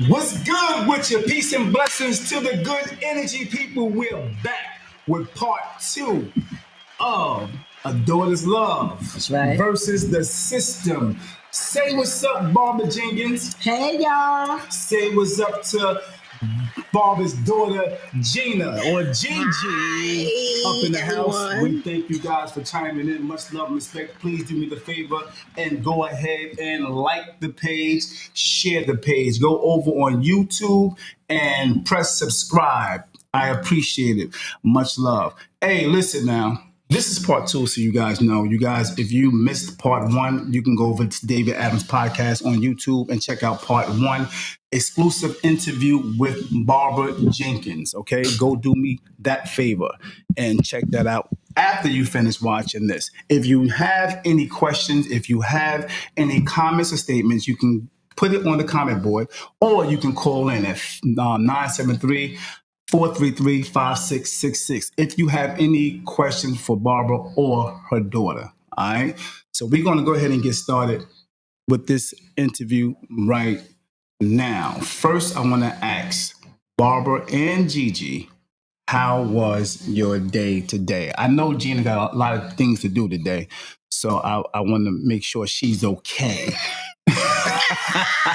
What's good with you? Peace and blessings to the good energy people. We're back with part two of A Daughter's Love That's right. versus the system. Say what's up, Barbara Jenkins. Hey, y'all. Say what's up to Barbara's daughter, Gina, or Gigi, up in the house. We thank you guys for chiming in. Much love and respect. Please do me the favor and go ahead and like the page, share the page. Go over on YouTube and press subscribe. I appreciate it. Much love. Hey, listen now. This is part two, so you guys know. You guys, if you missed part one, you can go over to David Adams Podcast on YouTube and check out part one. Exclusive interview with Barbara Jenkins. Okay, go do me that favor and check that out after you finish watching this. If you have any questions, if you have any comments or statements, you can put it on the comment board, or you can call in at 973 433-5666 if you have any questions for Barbara or her daughter. All right. So we're going to go ahead and get started with this interview right now. First, I want to ask Barbara and Gigi, how was your day today? I know Gina got a lot of things to do today, so I want to make sure she's okay.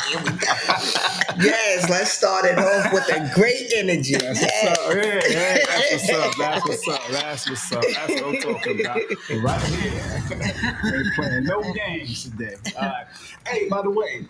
Here we go. Yes, let's start it off with a great energy. That's what's up. Yeah, that's what's up. That's what's up. That's what's up. That's what I'm talking about. Right here. Ain't playing no games today. All right. Hey, by the way,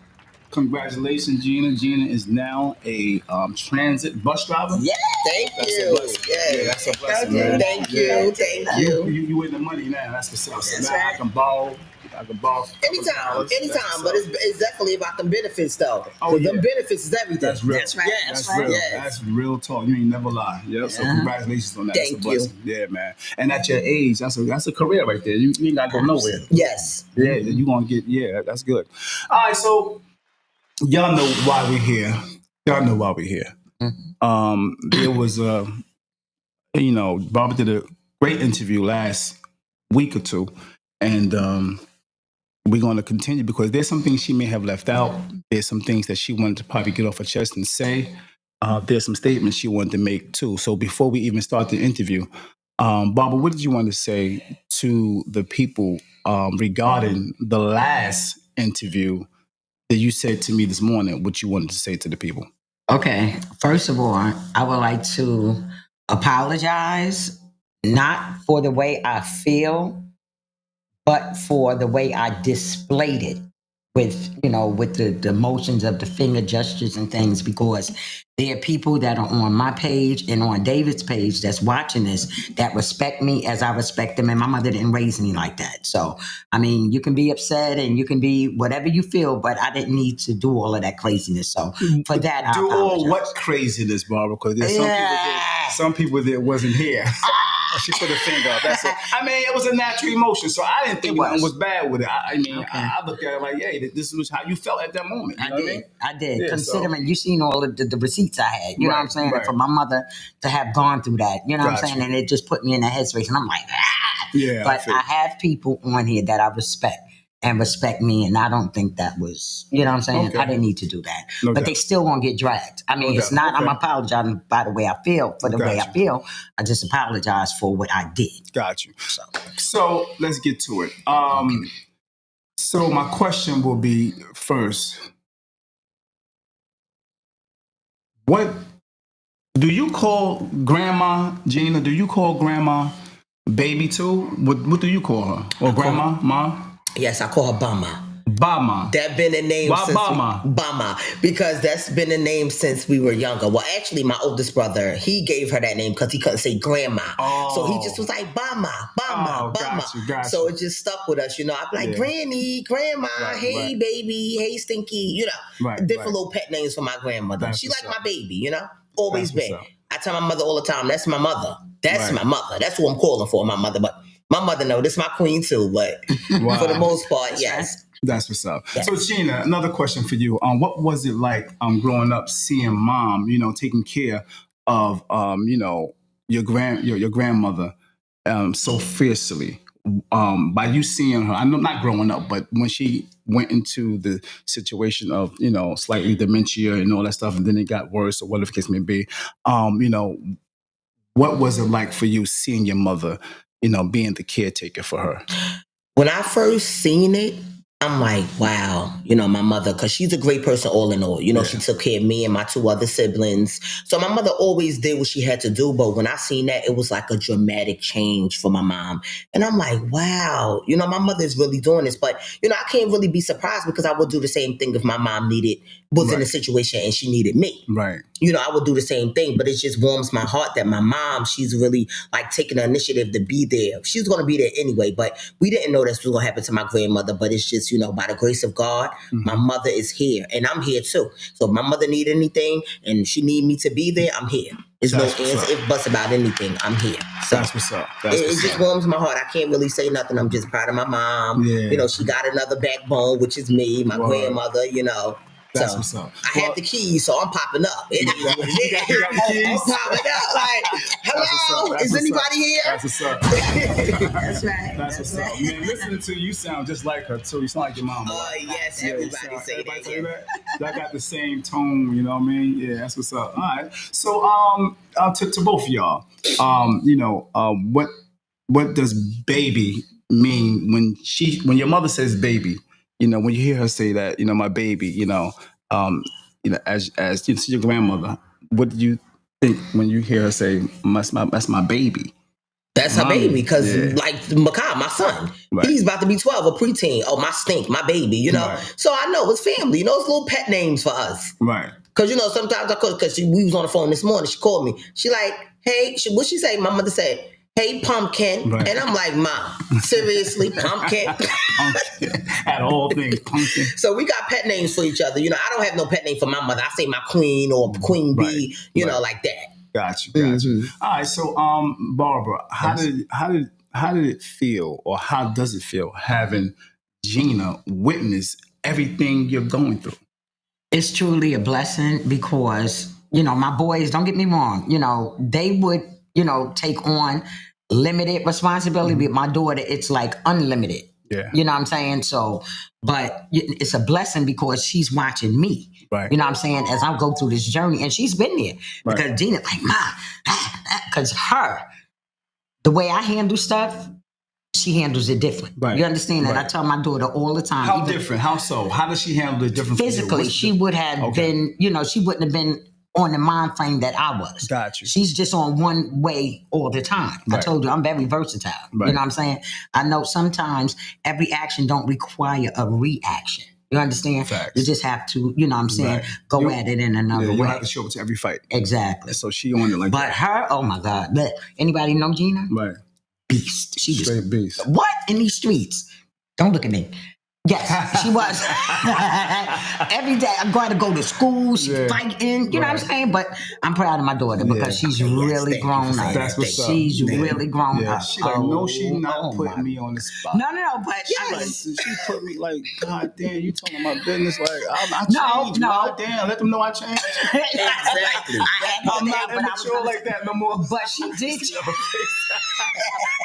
congratulations, Gina. Gina is now a transit bus driver. Yeah, thank you. Yeah, that's a blessing, Okay, man. thank you. Thank you. You in the money now. That's what's up. So That's now right. I can borrow. Anytime, but it's definitely about the benefits, though. Oh, The yeah. benefits is everything. That's real. That's right. That's right. real. Yes. That's real talk. You ain't never lie. Yep. So congratulations on that. Thank That's a blessing. Yeah, man. And at your age, that's a career right there. You ain't gotta go nowhere. Yes. Yeah, you gonna get. Yeah, that's good. All right, so y'all know why we're here. Y'all know why we're here. There was Barbara did a great interview last week or two, and we're going to continue because there's some things she may have left out. There's some things that she wanted to probably get off her chest and say. There's some statements she wanted to make too. So before we even start the interview, Barbara, what did you want to say to the people regarding the last interview that you said to me this morning? What you wanted to say to the people? Okay. First of all, I would like to apologize, not for the way I feel, but for the way I displayed it with the motions of the finger gestures and things, because there are people that are on my page and on David's page that's watching this that respect me as I respect them. And my mother didn't raise me like that. So, I mean, you can be upset and you can be whatever you feel, but I didn't need to do all of that craziness. So for that, I Do all apologize. what craziness, Barbara? Because there's some people that wasn't here. She put her finger up. That's it. I mean, it was a natural emotion, so I didn't think nothing was bad with it. I looked at it like, hey, this was how you felt at that moment. You know what I mean? I did. Yeah, Considering you seen all of the receipts I had, you know what I'm saying? And for my mother to have gone through that, you know what I'm saying? And it just put me in that headspace, and I'm like, Yeah. But I have people on here that I respect and respect me, and I don't think that was, you know what I'm saying? Okay. I didn't need to do that. No but doubt. they still won't get dragged. I mean, No it's doubt. not, I'm Okay. apologizing by the way I feel, for the way I feel. I just apologize for what I did. Got you. So let's get to it. So my question will be first, what do you call Grandma Gina? Do you call Grandma Baby too? What do you call her? Or Grandma, Mom? Yes, I call her Bama. Bama. That been a name Why since Bama? Bama, because that's been a name since we were younger. Well, actually, my oldest brother, he gave her that name because he couldn't say grandma. So he just was like Bama, Bama, Bama. Got So you. it just stuck with us, I'd be like, Granny, Grandma, hey baby, hey Stinky, different little pet names for my grandmother. That's she what's like up. my baby, always That's been. what's up. I tell my mother all the time, that's my mother. That's Right. my mother. That's who I'm calling for, my mother. But my mother, no, this is my queen too. But for the most part, yes. That's what's up. Yes. So, Gina, another question for you. What was it like growing up seeing Mom, taking care of, your grandmother so fiercely? by you seeing her, I know not growing up, but when she went into the situation of, slightly dementia and all that stuff, and then it got worse or whatever the case may be, what was it like for you seeing your mother, being the caretaker for her? When I first seen it, I'm like, wow, my mother, because she's a great person all in all. She took care of me and my two other siblings. So my mother always did what she had to do. But when I seen that, it was like a dramatic change for my mom. And I'm like, wow, my mother is really doing this. But, I can't really be surprised because I would do the same thing if my mom was in a situation and she needed me. Right. I would do the same thing, but it just warms my heart that my mom, she's really like taking the initiative to be there. She's going to be there anyway, but we didn't know this was going to happen to my grandmother, but it's just, by the grace of God, my mother is here and I'm here too. So if my mother need anything and she need me to be there, I'm here. There's no if buts about anything. I'm here. So that's what's up. It just warms my heart. I can't really say nothing. I'm just proud of my mom. Yeah. She got another backbone, which is me, my grandmother, That's so what's up. I have the keys, so I'm popping up. You got the keys? I'm popping up like, hello, is anybody here? That's what's up. That's right. That's what's up. Man, listening to you sound just like her too. You sound like your mom. Yes, everybody say that. Y'all got the same tone, you know what I mean? Yeah, that's what's up. All right. So to both of y'all, what does baby mean when your mother says baby? When you hear her say that, my baby, as your grandmother, what do you think when you hear her say, that's my baby? That's her baby, because like Makai, my son, he's about to be 12, a preteen. Oh, my stink, my baby, Right. So I know it's family, it's little pet names for us. Right. Because, sometimes I call, because we was on the phone this morning, she called me. She like, hey, what she say? My mother said, hey, pumpkin. Right. And I'm like, Mom, seriously, pumpkin? At all things, pumpkin. So we got pet names for each other. I don't have no pet name for my mother. I say my queen or queen bee, like that. Got you. All right. So, Barbara, how did it feel, or how does it feel having Gina witness everything you're going through? It's truly a blessing because, my boys, don't get me wrong, they would, take on limited responsibility. With my daughter, it's like unlimited. Yeah. You know what I'm saying? So, but it's a blessing because she's watching me. Right. You know what I'm saying? As I go through this journey, and she's been there. Right. Because Gina, like, Ma, because the way I handle stuff, she handles it different. Right. You understand that? Right. I tell my daughter all the time. How different? How so? How does she handle it different? Physically, she would have been, she wouldn't have been on the mind frame that I was. Got you. She's just on one way all the time. Right. I told you I'm very versatile. Right. You know what I'm saying? I know sometimes every action don't require a reaction. You understand? Facts. You just have to, you know what I'm saying, go at it in another way. You have to show up to every fight. Exactly. So she on it like but that. her, oh my God. Look, anybody know Gina? Right. Beast. She was straight beast. What in these streets? Don't look at me. Yes, she was. Every day I'm going to go to school, she's fighting, you know what I'm saying? But I'm proud of my daughter because she's really grown up. That's what's up. She's really grown up. She like, no, she not putting me on the spot. No, but yes. She put me like, God damn, you talking about business like, I changed. No. God damn, let them know I changed. Exactly. I'm not immature like that no more. But she did. You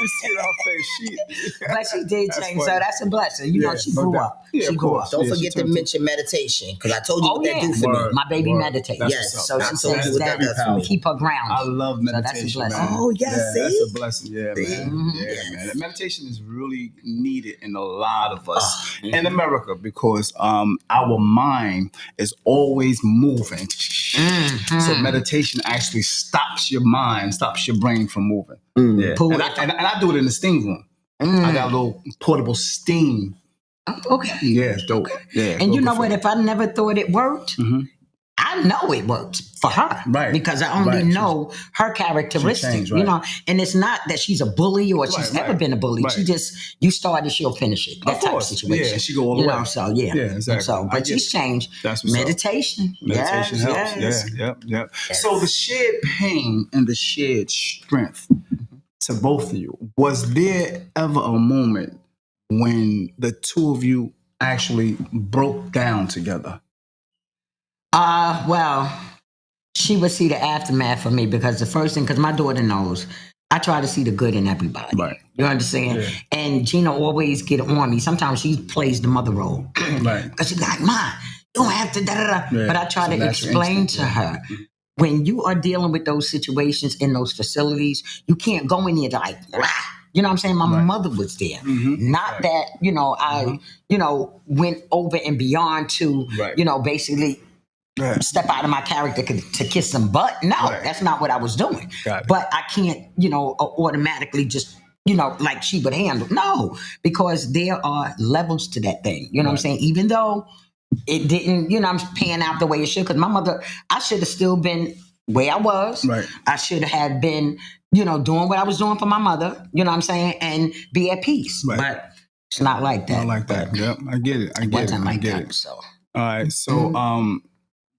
see it on her face. But she did change, so that's a blessing. You know, she grew up. Yeah, she grew up. Don't forget to mention meditation, because I told you what that do for me. My baby meditates. Yes, so she told you that does keep her grounded. I love meditation. So that's a blessing. Oh, yes, see? That's a blessing. Yeah, man. Mm-hmm. Yeah, man. Meditation is really needed in a lot of us in America because our mind is always moving. Mm-hmm. So meditation actually stops your mind, stops your brain from moving. Mm. Yeah. And I do it in the steam room. I got a little portable steam. Okay. Yeah, it's dope. Yeah. And you know what? If I never thought it worked, I know it worked for her. Right. Because I only know her characteristics, you know. And it's not that she's a bully or she's ever been a bully. Right. She just, you start it, she'll finish it. That type of situation. Yeah, she go all the way. So, yeah. Yeah, exactly. So, but she's changed. That's what's meditation. Up. Meditation helps. Yes. Yeah, yep. Yes. So the shared pain and the shared strength to both of you, was there ever a moment when the two of you actually broke down together? Well, she would see the aftermath for me because the first thing, because my daughter knows, I try to see the good in everybody. Right. You understand? Yeah. And Gina always get on me. Sometimes she plays the mother role. Right. Because she's like, Ma, you don't have to da-da-da. Yeah. But I try to explain to her, when you are dealing with those situations in those facilities, you can't go in there like, rah. You know what I'm saying? My mother was there. Not that, I, went over and beyond to, basically step out of my character to kiss some butt. No, that's not what I was doing. But I can't, automatically just, like she would handle. No, because there are levels to that thing. You know what I'm saying? Even though it didn't, I'm paying out the way it should. Because my mother, I should have still been where I was. Right. I should have been, doing what I was doing for my mother. You know what I'm saying? And be at peace. Right. But it's not like that. Not like that. Yep, I get it. It wasn't like that. So. All right. So,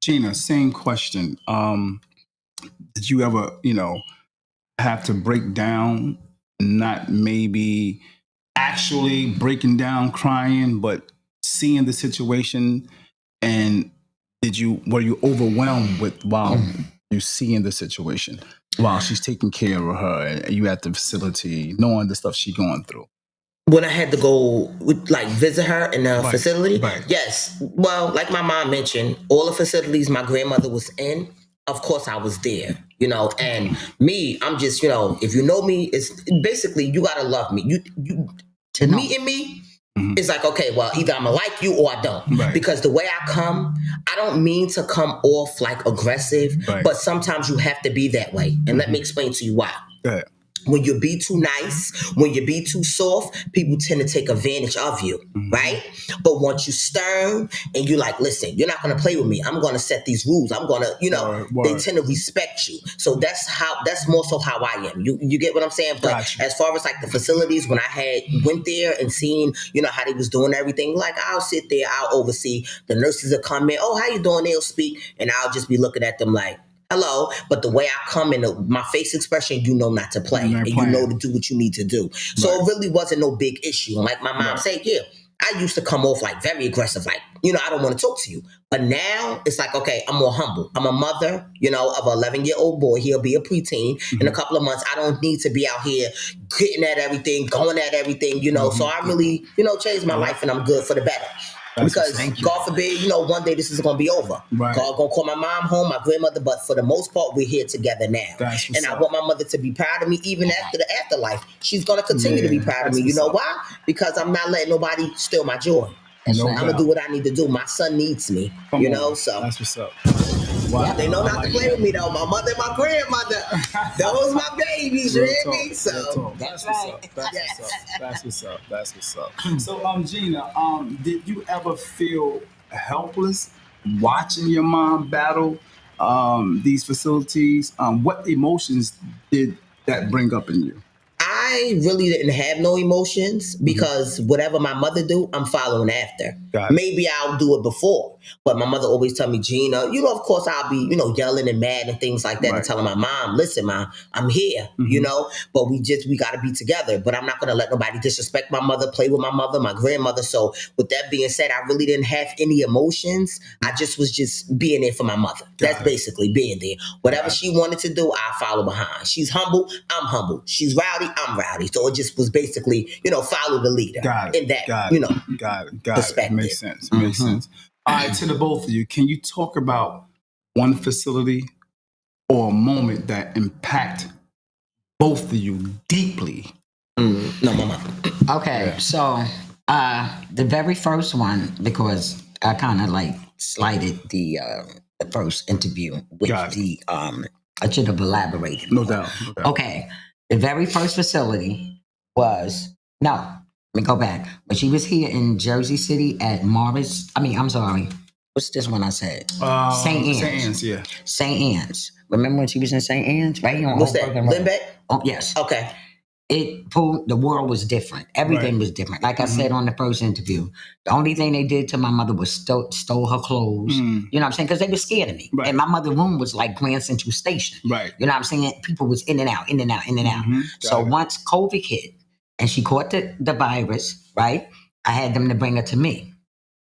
Gina, same question. Did you ever, have to break down, not maybe actually breaking down, crying, but seeing the situation, and were you overwhelmed with while you seeing the situation while she's taking care of her and you at the facility, knowing the stuff she's going through? When I had to go visit her in the facility, right. Yes. Well, like my mom mentioned, all the facilities my grandmother was in, of course I was there, and me, I'm just, if you know me, it's basically you gotta love me. You meeting me, it's like, okay, well, either I'm gonna like you or I don't. Right. Because the way I come, I don't mean to come off like aggressive, but sometimes you have to be that way. And let me explain to you why. Go ahead. When you be too nice, when you be too soft, people tend to take advantage of you, right? But once you stern and you're like, listen, you're not going to play with me. I'm going to set these rules. I'm going to, they tend to respect you. So that's more so how I am. You get what I'm saying? But as far as like the facilities, when I went there and seen, how they was doing everything, like I'll sit there, I'll oversee. The nurses will come in, oh, how you doing? They'll speak. And I'll just be looking at them like, hello, but the way I come in, my face expression, not to play. And you know to do what you need to do. So it really wasn't no big issue. And like my mom said, I used to come off like very aggressive, like, I don't want to talk to you. But now it's like, okay, I'm more humble. I'm a mother, of an 11-year-old boy. He'll be a preteen in a couple of months. I don't need to be out here getting at everything, going at everything, So I really, changed my life and I'm good for the better. Because God forbid, one day this is going to be over. Right. God going to call my mom home, my grandmother, but for the most part, we're here together now. And I want my mother to be proud of me even after the afterlife. She's going to continue to be proud of me. You know why? Because I'm not letting nobody steal my joy. I'm going to do what I need to do. My son needs me, so. That's what's up. Wow. Yeah, they know not to play with me, though. My mother and my grandmother, those my babies, you hear me? So that's what's up. That's what's up. So, Gina, did you ever feel helpless watching your mom battle these facilities? What emotions did that bring up in you? I really didn't have no emotions because whatever my mother do, I'm following after. Maybe I'll do it before, but my mother always tell me, Gina, of course I'll be, yelling and mad and things like that and telling my mom, listen, Mom, I'm here, but we got to be together. But I'm not going to let nobody disrespect my mother, play with my mother, my grandmother. So with that being said, I really didn't have any emotions. I just was being there for my mother. That's basically being there. Whatever she wanted to do, I follow behind. She's humble, I'm humble. She's rowdy, I'm rowdy. So it just was basically, follow the leader. Got it. Perspective. Makes sense. Makes sense. All right, to the both of you, can you talk about one facility or a moment that impact both of you deeply? No, mama. Okay, so the very first one, because I kind of like slighted the first interview with I should have elaborated. No doubt. Okay, the very first facility was let me go back. When she was here in Jersey City at what's this one I said? St. Anne's. St. Anne's, yeah. St. Anne's. Remember when she was in St. Anne's? Right here on What's that? Lindbeck? Oh, yes. Okay. The world was different. Everything was different. Like I said on the first interview, the only thing they did to my mother was stole her clothes. You know what I'm saying? Because they were scared of me. And my mother's room was like Grand Central Station. Right. You know what I'm saying? People was in and out. So once COVID hit and she caught the virus, right? I had them to bring her to me.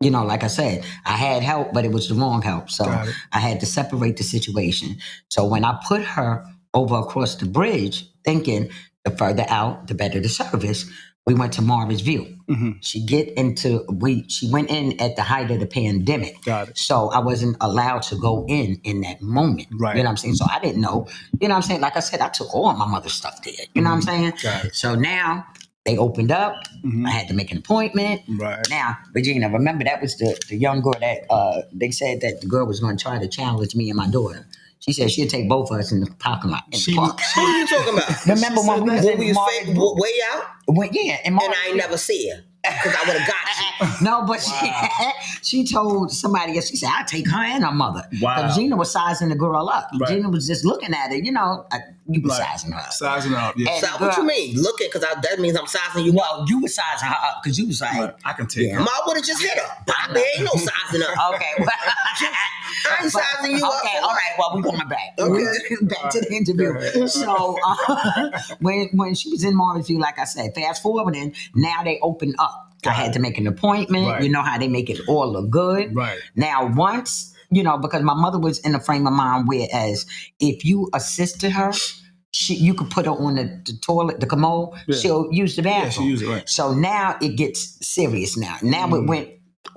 Like I said, I had help, but it was the wrong help. So I had to separate the situation. So when I put her over across the bridge, thinking the further out, the better the service. We went to Marvis View. Mm-hmm. She went in at the height of the pandemic. Got it. So I wasn't allowed to go in that moment. Right. You know what I'm saying? So I didn't know. You know what I'm saying? Like I said, I took all my mother's stuff there. You know what I'm saying? Got it. So now they opened up. I had to make an appointment. Right. Now, Regina, remember that was the young girl that they said that the girl was going to try to challenge me and my daughter. She said she'd take both of us in the parking lot. What are you talking about? Remember when we was What in were you Marvis? saying? Way out? Yeah, And I ain't never see her. Because I would have got you. No, but she told somebody else, she said, I'll take her and her mother. Wow. Because Gina was sizing the girl up. Right. Gina was just looking at her, you know, you were sizing her up. Sizing her up, yeah. And So, what you mean? Looking, because that means I'm sizing you up. No, you were sizing her up because you was like, Right. I can take her. Ma would have just hit her. There ain't no sizing up. okay. Well, I ain't sizing you up. Okay, all right. Well, we're going back. Okay. Back to the interview. So when she was in Marvis View, like I said, fast forwarding, now they open up. I had to make an appointment. Right. You know how they make it all look good. Right. Now, once, you know, because my mother was in a frame of mind whereas if you assisted her, you could put her on the toilet, the commode, she'll use the bathroom. Yeah, she'll use it, right. So now it gets serious now. Now it went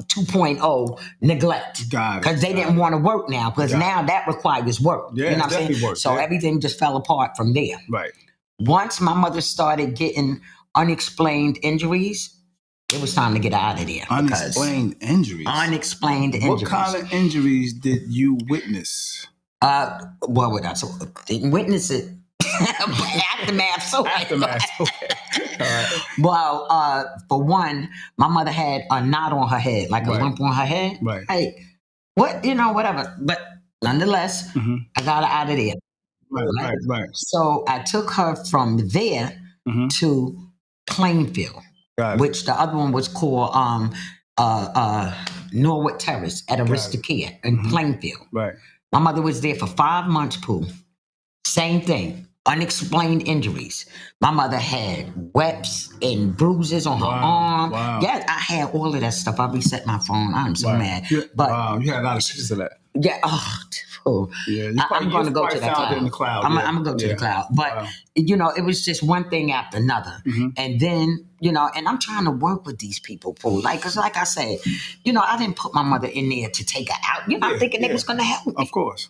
2.0 neglect. Got it. Because they didn't want to work now. Because now that requires work. Yeah, you know what I'm saying? work, so everything just fell apart from there. Right. Once my mother started getting unexplained injuries, it was time to get out of there. Unexplained injuries. Unexplained injuries. What kind of injuries did you witness? What would I say? Didn't witness it. Aftermath. So Aftermath. Okay. All right. Well, for one, my mother had a knot on her head, like a lump on her head. Right. Hey, what, you know, whatever. But nonetheless, I got her out of there. Right. So I took her from there to Plainfield, which the other one was called Norwood Terrace at Aristocare in Plainfield. Right. My mother was there for 5 months, Pooh. Same thing. Unexplained injuries. My mother had webs and bruises on her arm. Wow. Yeah, I had all of that stuff. I reset my phone. I'm so mad. But you had a lot of pictures of that. Yeah. Yeah. I'm going to go to the cloud. In the cloud. I'm going to go to the cloud. But, you know, it was just one thing after another. And then, you know, and I'm trying to work with these people, Pooh. Because like I said, you know, I didn't put my mother in there to take her out. You know, I'm thinking they was going to help me. Of course.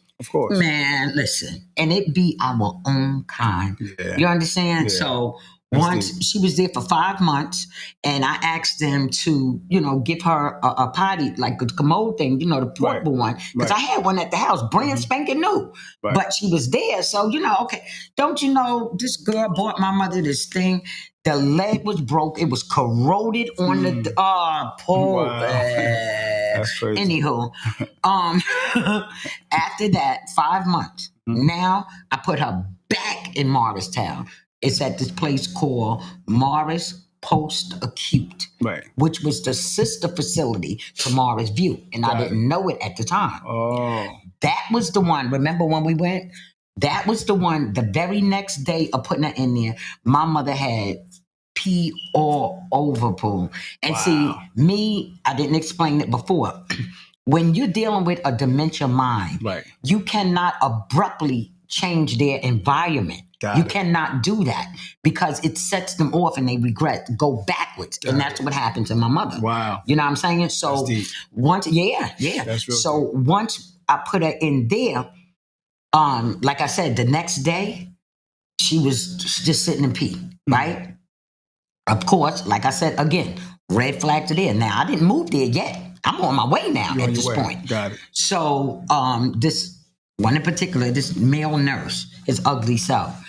Man, listen. And it be our own kind. Yeah. You understand? Yeah. So once she was there for 5 months, and I asked them to, you know, give her a potty, like a commode thing, you know, the portable one. Because I had one at the house, brand spanking new. Right. But she was there. So, you know, okay. Don't you know, this girl bought my mother this thing. The leg was broke. It was corroded on the poor. Wow. That's crazy. Anywho, after that, 5 months. Now I put her back in Morristown. It's at this place called Morris Post Acute, which was the sister facility to Morris View, and I didn't know it at the time. Oh, that was the one. Remember when we went? That was the one. The very next day of putting her in there, my mother had pee all over, Pooh. And see, me, I didn't explain it before. When you're dealing with a dementia mind, you cannot abruptly change their environment. You cannot do that because it sets them off and they go backwards. And that's what happened to my mother. Wow. You know what I'm saying? So once, once I put her in there, like I said, the next day, she was just sitting in pee, right? Of course, like I said, again, red flag to there. Now, I didn't move there yet. I'm on my way now at this point. Got it. So this one in particular, this male nurse, his ugly self,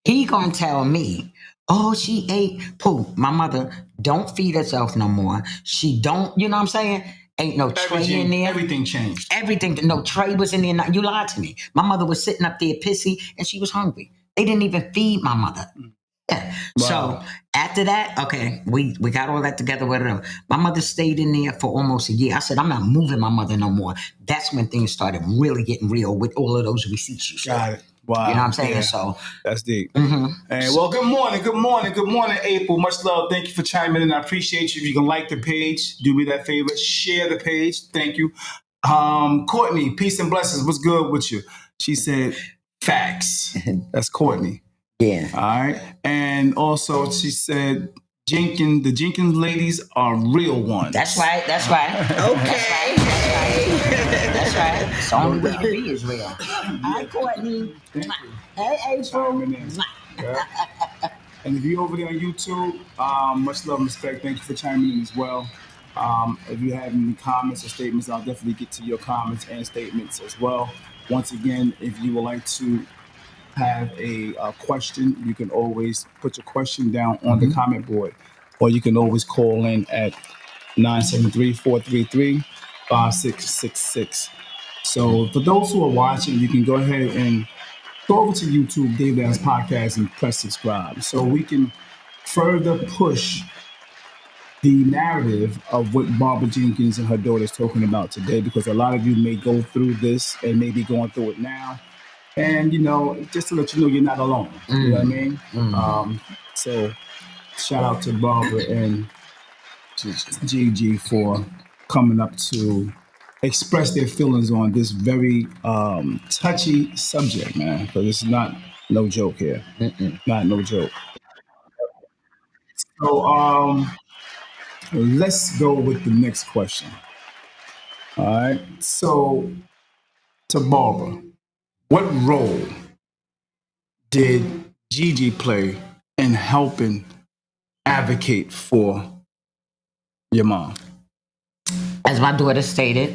he gonna tell me, oh, she ate Pooh. My mother don't feed herself no more. She don't, you know what I'm saying? Ain't no tray in there. Everything changed. Everything, no tray was in there. You lied to me. My mother was sitting up there pissy and she was hungry. They didn't even feed my mother. Yeah. Wow. So after that, okay, we got all that together, whatever. My mother stayed in there for almost a year. I said, I'm not moving my mother no more. That's when things started really getting real with all of those receipts you showed. Got it. Wow. You know what I'm saying? Yeah. So that's deep. And well, good morning, April. Much love. Thank you for chiming in. I appreciate you. If you can like the page, do me that favor. Share the page. Thank you. Courtney, peace and blessings. What's good with you? She said, Facts. That's Courtney. Yeah. All right. And also, she said, the Jenkins ladies are real ones. That's right. That's right. Okay. That's right. It's the only No way doubt. to be is real. Hi, Courtney. Thank you. Hey, April. Chiming in. Yeah. And if you're over there on YouTube, much love and respect. Thank you for chiming in as well. If you have any comments or statements, I'll definitely get to your comments and statements as well. Once again, if you would like to have a question, you can always put your question down on the comment board, or you can always call in at 973-433-5666. So for those who are watching, you can go ahead and go over to YouTube, Dave Downs Podcast, and press subscribe so we can further push the narrative of what Barbara Jenkins and her daughter is talking about today, because a lot of you may go through this and may be going through it now. And, just to let you know, you're not alone. You know what I mean? So shout out to Barbara and Gigi for coming up to express their feelings on this very touchy subject, man, because it's not no joke here. Not no joke. So let's go with the next question. All right. So to Barbara, what role did Gigi play in helping advocate for your mom? As my daughter stated,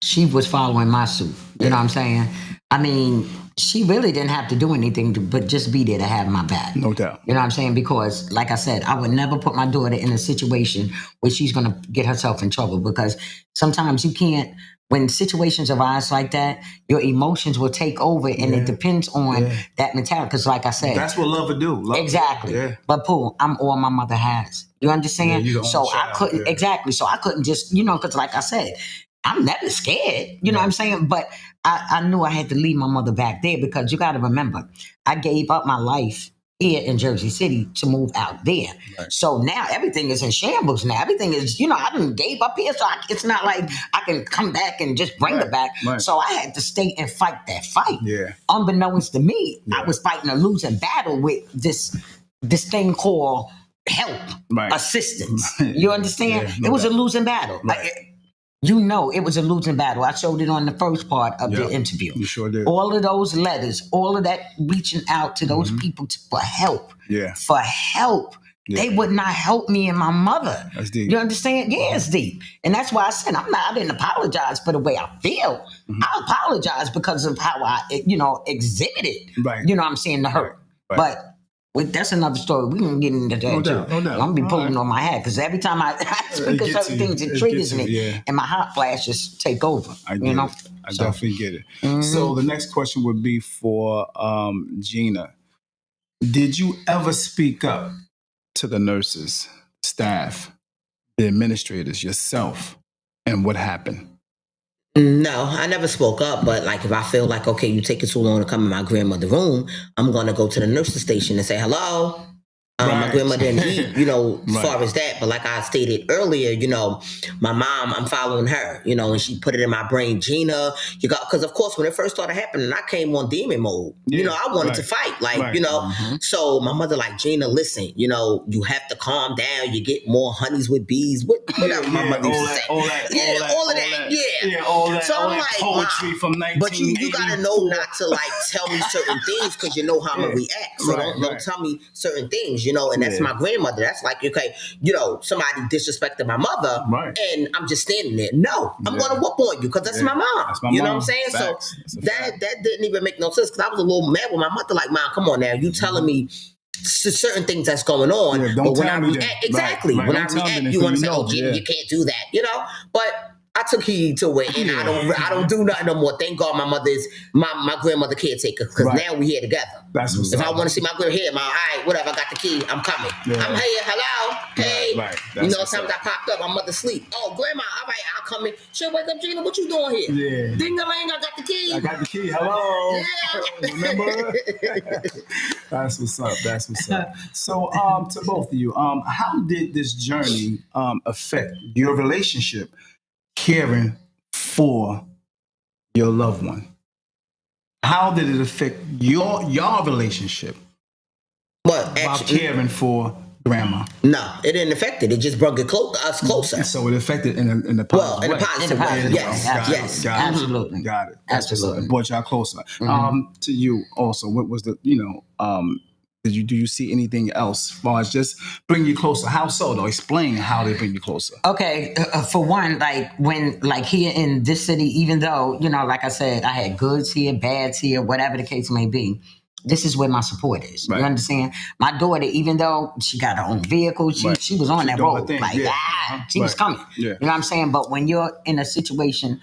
she was following my suit. You know what I'm saying? I mean, she really didn't have to do anything but just be there to have my back. No doubt. You know what I'm saying? Because, like I said, I would never put my daughter in a situation where she's going to get herself in trouble, because sometimes you can't, when situations arise like that, your emotions will take over, and it depends on that mentality. Because, like I said, that's what love would do. Love exactly. Yeah. But Pooh, I'm all my mother has. You understand? Yeah, so I couldn't exactly. So I couldn't just, because like I said, I'm never scared. You know what I'm saying? But I knew I had to leave my mother back there, because you got to remember, I gave up my life here in Jersey City to move out there. Right. So now everything is in shambles. Now everything is, I didn't gave up here, so it's not like I can come back and just bring her back. Right. So I had to stay and fight that fight. Yeah. Unbeknownst to me, I was fighting a losing battle with this thing called help, assistance. You understand? It was a losing battle. Right. It was a losing battle. I showed it on the first part of the interview. You sure did. All of those letters, all of that reaching out to those people for help. Yeah. For help. Yeah. They would not help me and my mother. That's deep. You understand? Yeah, it's deep. And that's why I said I didn't apologize for the way I feel. I apologize because of how I, exhibited, what I'm saying, the hurt. Right. But that's another story. We can get into that too. No doubt. I'm gonna be pulling on my hat, because every time I speak of certain things, it triggers me, and my hot flashes take over. I definitely get it. So the next question would be for Gina. Did you ever speak up to the nurses, staff, the administrators, yourself, and what happened? No, I never spoke up, but if I feel like, okay, you taking too long to come in my grandmother's room, I'm going to go to the nurse's station and say, hello. My grandmother didn't eat, as far as that. But like I stated earlier, my mom, I'm following her, and she put it in my brain, Gina, because of course, when it first started happening, I came on demon mode. I wanted to fight, So my mother, Gina, listen, you have to calm down. You get more honeys with bees, whatever my mother used to say. All of that. Yeah, all that. So all I'm that poetry from 1984. But you gotta know not to tell me certain things, because you know how I'm gonna react. So don't tell me certain things. And that's my grandmother. That's okay, somebody disrespected my mother, and I'm just standing there. No, I'm going to whoop on you, because that's my mom. That's my mom. Know what I'm saying? Facts. So that didn't even make no sense, because I was a little mad with my mother. Mom, come on now, you telling me certain things that's going on, but when I react, when I react, you want to say, "Oh, Gina, you can't do that," But I took heed to it, and I don't do nothing no more. Thank God my mother is my grandmother caretaker, because now we here together. That's what's if I want to see my grandmother here, all right, whatever, I got the key, I'm coming. I'm here, hello, hey. Sometimes I popped up, my mother sleep. Oh, grandma, all right, I'll come in. She'll wake up, Gina, what you doing here? Yeah. Ding-a-ling, I got the key. Hello. Yeah. Remember? That's what's up. So, to both of you, how did this journey affect your relationship caring for your loved one? how did it affect your relationship But while actually, caring for grandma? no, it didn't affect it. It just brought us closer. And so it affected in a Well, positive in a way. positive way. Yes, Got yes. it. Got it. Absolutely. Got it. That's what's up. Absolutely. It brought y'all closer. To you also, what was the, do you see anything else as far as just bring you closer? How so though? Explain how they bring you closer. Okay, for one, like here in this city, even though, like I said, I had goods here, bads here, whatever the case may be, this is where my support is. Right. You understand? My daughter, even though she got her own vehicle, she was on that doing her road. thing, Like, yeah. she was coming. Yeah. You know what I'm saying? But when you're in a situation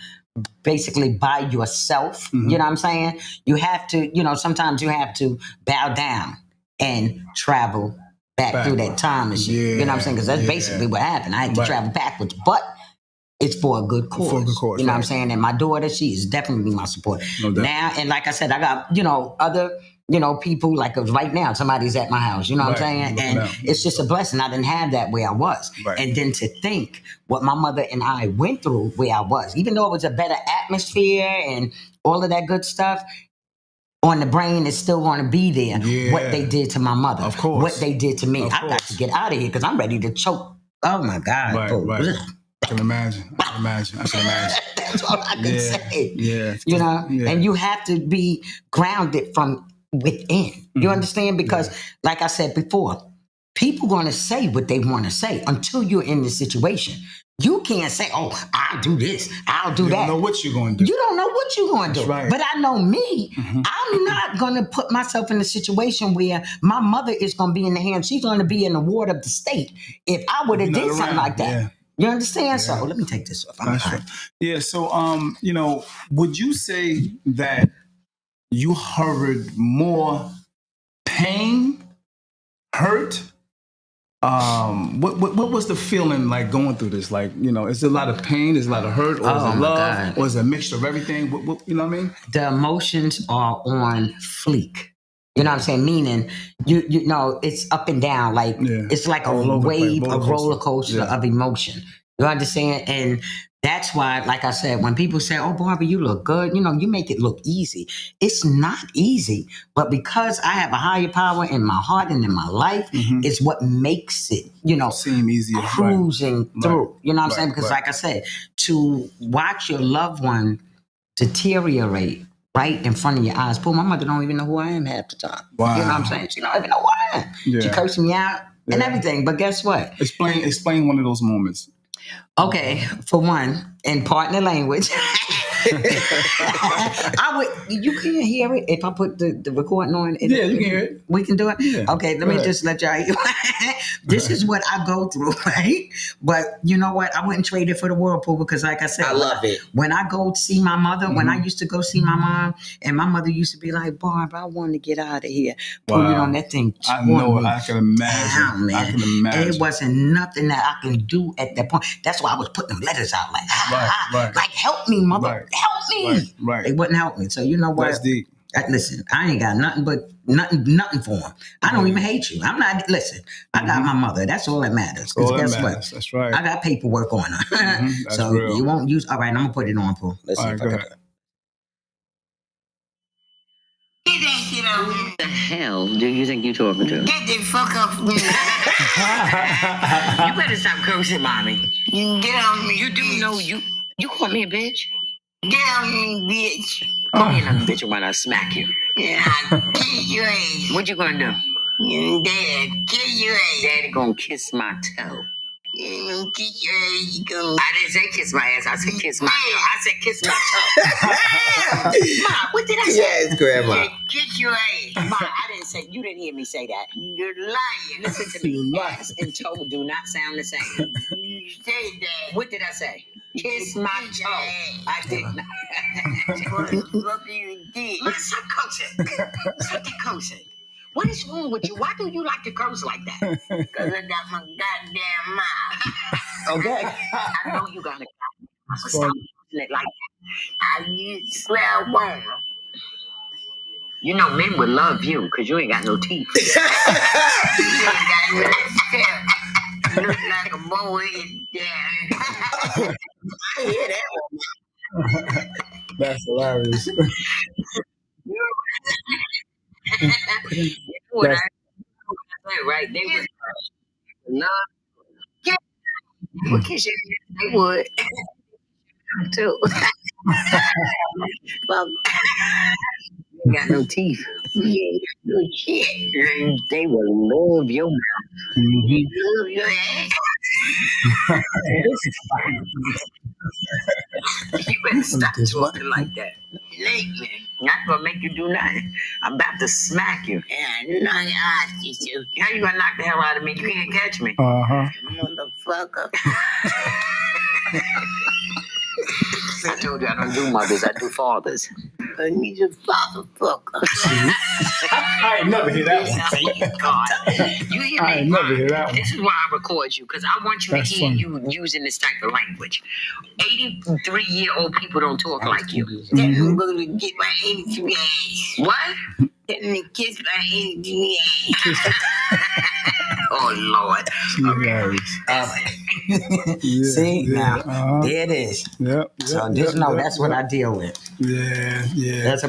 basically by yourself, you know what I'm saying? You have to, sometimes you have to bow down and travel back through that time and shit. You know what I'm saying? Because that's basically what happened. I had to travel backwards. But it's for a good cause. For a good cause, you know what I'm right. saying? And my daughter, she is definitely my support. No doubt. Now, and like I said, I got, other, people, like right now, somebody's at my house, you know what I'm saying? And it's just a blessing. I didn't have that where I was. Right. And then to think what my mother and I went through where I was, even though it was a better atmosphere and all of that good stuff, on the brain is still going to be there. Yeah. What they did to my mother. Of course. What they did to me. Of I got course. to get out of here because I'm ready to choke. Oh my God. Right, bro. right. I can imagine. That's all I can say. Yeah. Yeah. And you have to be grounded from within. You understand? Because, like I said before, people going to say what they want to say until you're in the situation. You can't say, "Oh, I'll do this, I'll do that." You don't know what you're going to do. You don't know what you're going to do. Right. But I know me. I'm not going to put myself in a situation where my mother is going to be in the hands. She's going to be in the ward of the state if I would have did something like that. Yeah. You understand? So let me take this off. That's right. Yeah. So, would you say that you heard more pain, hurt? What was the feeling like going through this? Like, is it a lot of pain, is a lot of hurt, or is it love, God. or is it a mixture of everything? What you know what I mean? The emotions are on fleek. You know what I'm saying? Meaning, you know, it's up and down. Like it's like a wave, a roller coaster of emotion. You understand? And that's why, like I said, when people say, "Oh, Barbara, you look good," you make it look easy. It's not easy, but because I have a higher power in my heart and in my life, it's what makes it, seem easier, cruising through. Right. You know what I'm saying? Because, like I said, to watch your loved one deteriorate right in front of your eyes. Poor, my mother don't even know who I am half the time. Wow. You know what I'm saying? She don't even know who I am. Yeah. She cursing me out and everything. But guess what? Explain one of those moments. Okay, for one, in partner language, you can't hear it if I put the recording on. Yeah, you can hear it. We can do it? Yeah. Okay, let me just let y'all hear. This is what I go through, right? But you know what? I wouldn't trade it for the whirlpool because, like I said, I love it. When I go see my mother, when I used to go see my mom, and my mother used to be like, "Barb, I want to get out of here." Put it on that thing. I know. I can imagine. Man. I can imagine. And it wasn't nothing that I can do at that point. That's why I was putting them letters out like, like, help me, mother, help me. Right. They wouldn't help me. So you know what? That's deep. Listen, I ain't got nothing for them. I don't even hate you. I'm not. Listen, I got my mother. That's all that matters. Because guess what? That's right. I got paperwork on her. So real. You won't use. All right, I'm gonna put it on, Pooh. Let's see if I can. Get that shit out of here. The hell do you think you talking to? Get the fuck up from me. You better stop cursing, mommy. You get on me. You do bitch. know you call me a bitch. Get on me, bitch. Call me another bitch when I smack you. Yeah, I'll kill your ass. What you gonna do? Your dad, kill your ass. Daddy gonna kiss my toe. You gonna kiss your ass. You gonna. I didn't say kiss my ass. I said kiss my toe. I said kiss my toe. Ma, what did I say? Yes, Grandma. Yeah, kiss your ass. Ma, I didn't say. You didn't hear me say that. You're lying. Listen to me. Ass and toe do not sound the same. You say that. What did I say? Kiss my toe. I did not. What the fuck you did? Ma, stop cursing. Stop cursing. What is wrong with you? Why do you like to curse like that? Because I got my goddamn mouth. Okay. I know you got it. Stop using it like that. I used to swear bone. You know men would love you because you ain't got no teeth. You ain't got no step. Look like a boy. Yeah. I hear that. That's hilarious. You What I said, right? They would not. Yeah, they would kiss your ass. They would too. Well, you got no teeth. You ain't got no shit. They will love your mouth. Love your ass. You better stop talking like that. Lately, not gonna make you do nothing. I'm about to smack you. Yeah, knock out you. How you gonna knock the hell out of me? You can't catch me. Motherfucker. I told you I don't do mothers, I do fathers. I need a fatherfucker. I ain't never hear that one. Thank God. You hear me? I ain't never hear that one. This is why I record you, because I want you That's to hear funny. you using this type of language. 83-year-old people don't talk like you. Then I'm going to get my 83 ass. What? Then they kiss my 83 ass. Oh, Lord. See, now, uh-huh. there it is. Yep. So just know that's what I deal with. Yeah.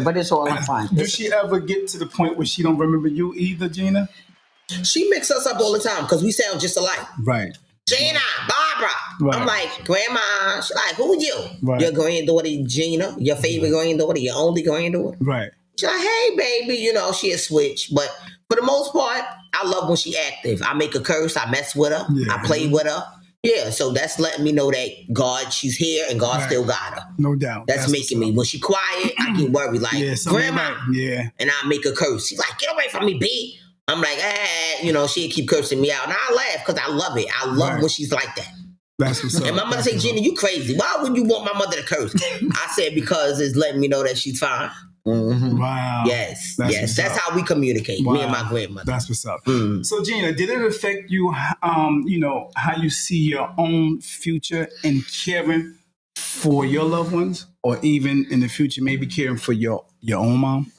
But it's all I'm fine. Does she ever get to the point where she don't remember you either, Gina? She mixes us up all the time because we sound just alike. Right. Gina, Barbara. Right. I'm like, Grandma. She's like, who are you? Right. Your granddaughter, Gina. Your favorite granddaughter, your only granddaughter. Right. She's like, hey, baby. You know, she'll switch. But for the most part, I love when she active. I make her curse. I mess with her. Yeah. I play with her. Yeah, so that's letting me know that God, she's here and God still got her. No doubt. That's making me, when she quiet, I get worried. Like, Grandma. Right. Yeah. And I make her curse. She's like, get away from me, B. I'm like, you know, she'll keep cursing me out. And I laugh because I love it. I love when she's like that. That's what's up. And my mother say, Gina, you crazy. Why would you want my mother to curse? I said, because it's letting me know that she's fine. Mm-hmm. Wow. Yes. That's how we communicate, me and my grandmother. That's what's up. So, Gina, did it affect you, you know, how you see your own future in caring for your loved ones, or even in the future, maybe caring for your own mom?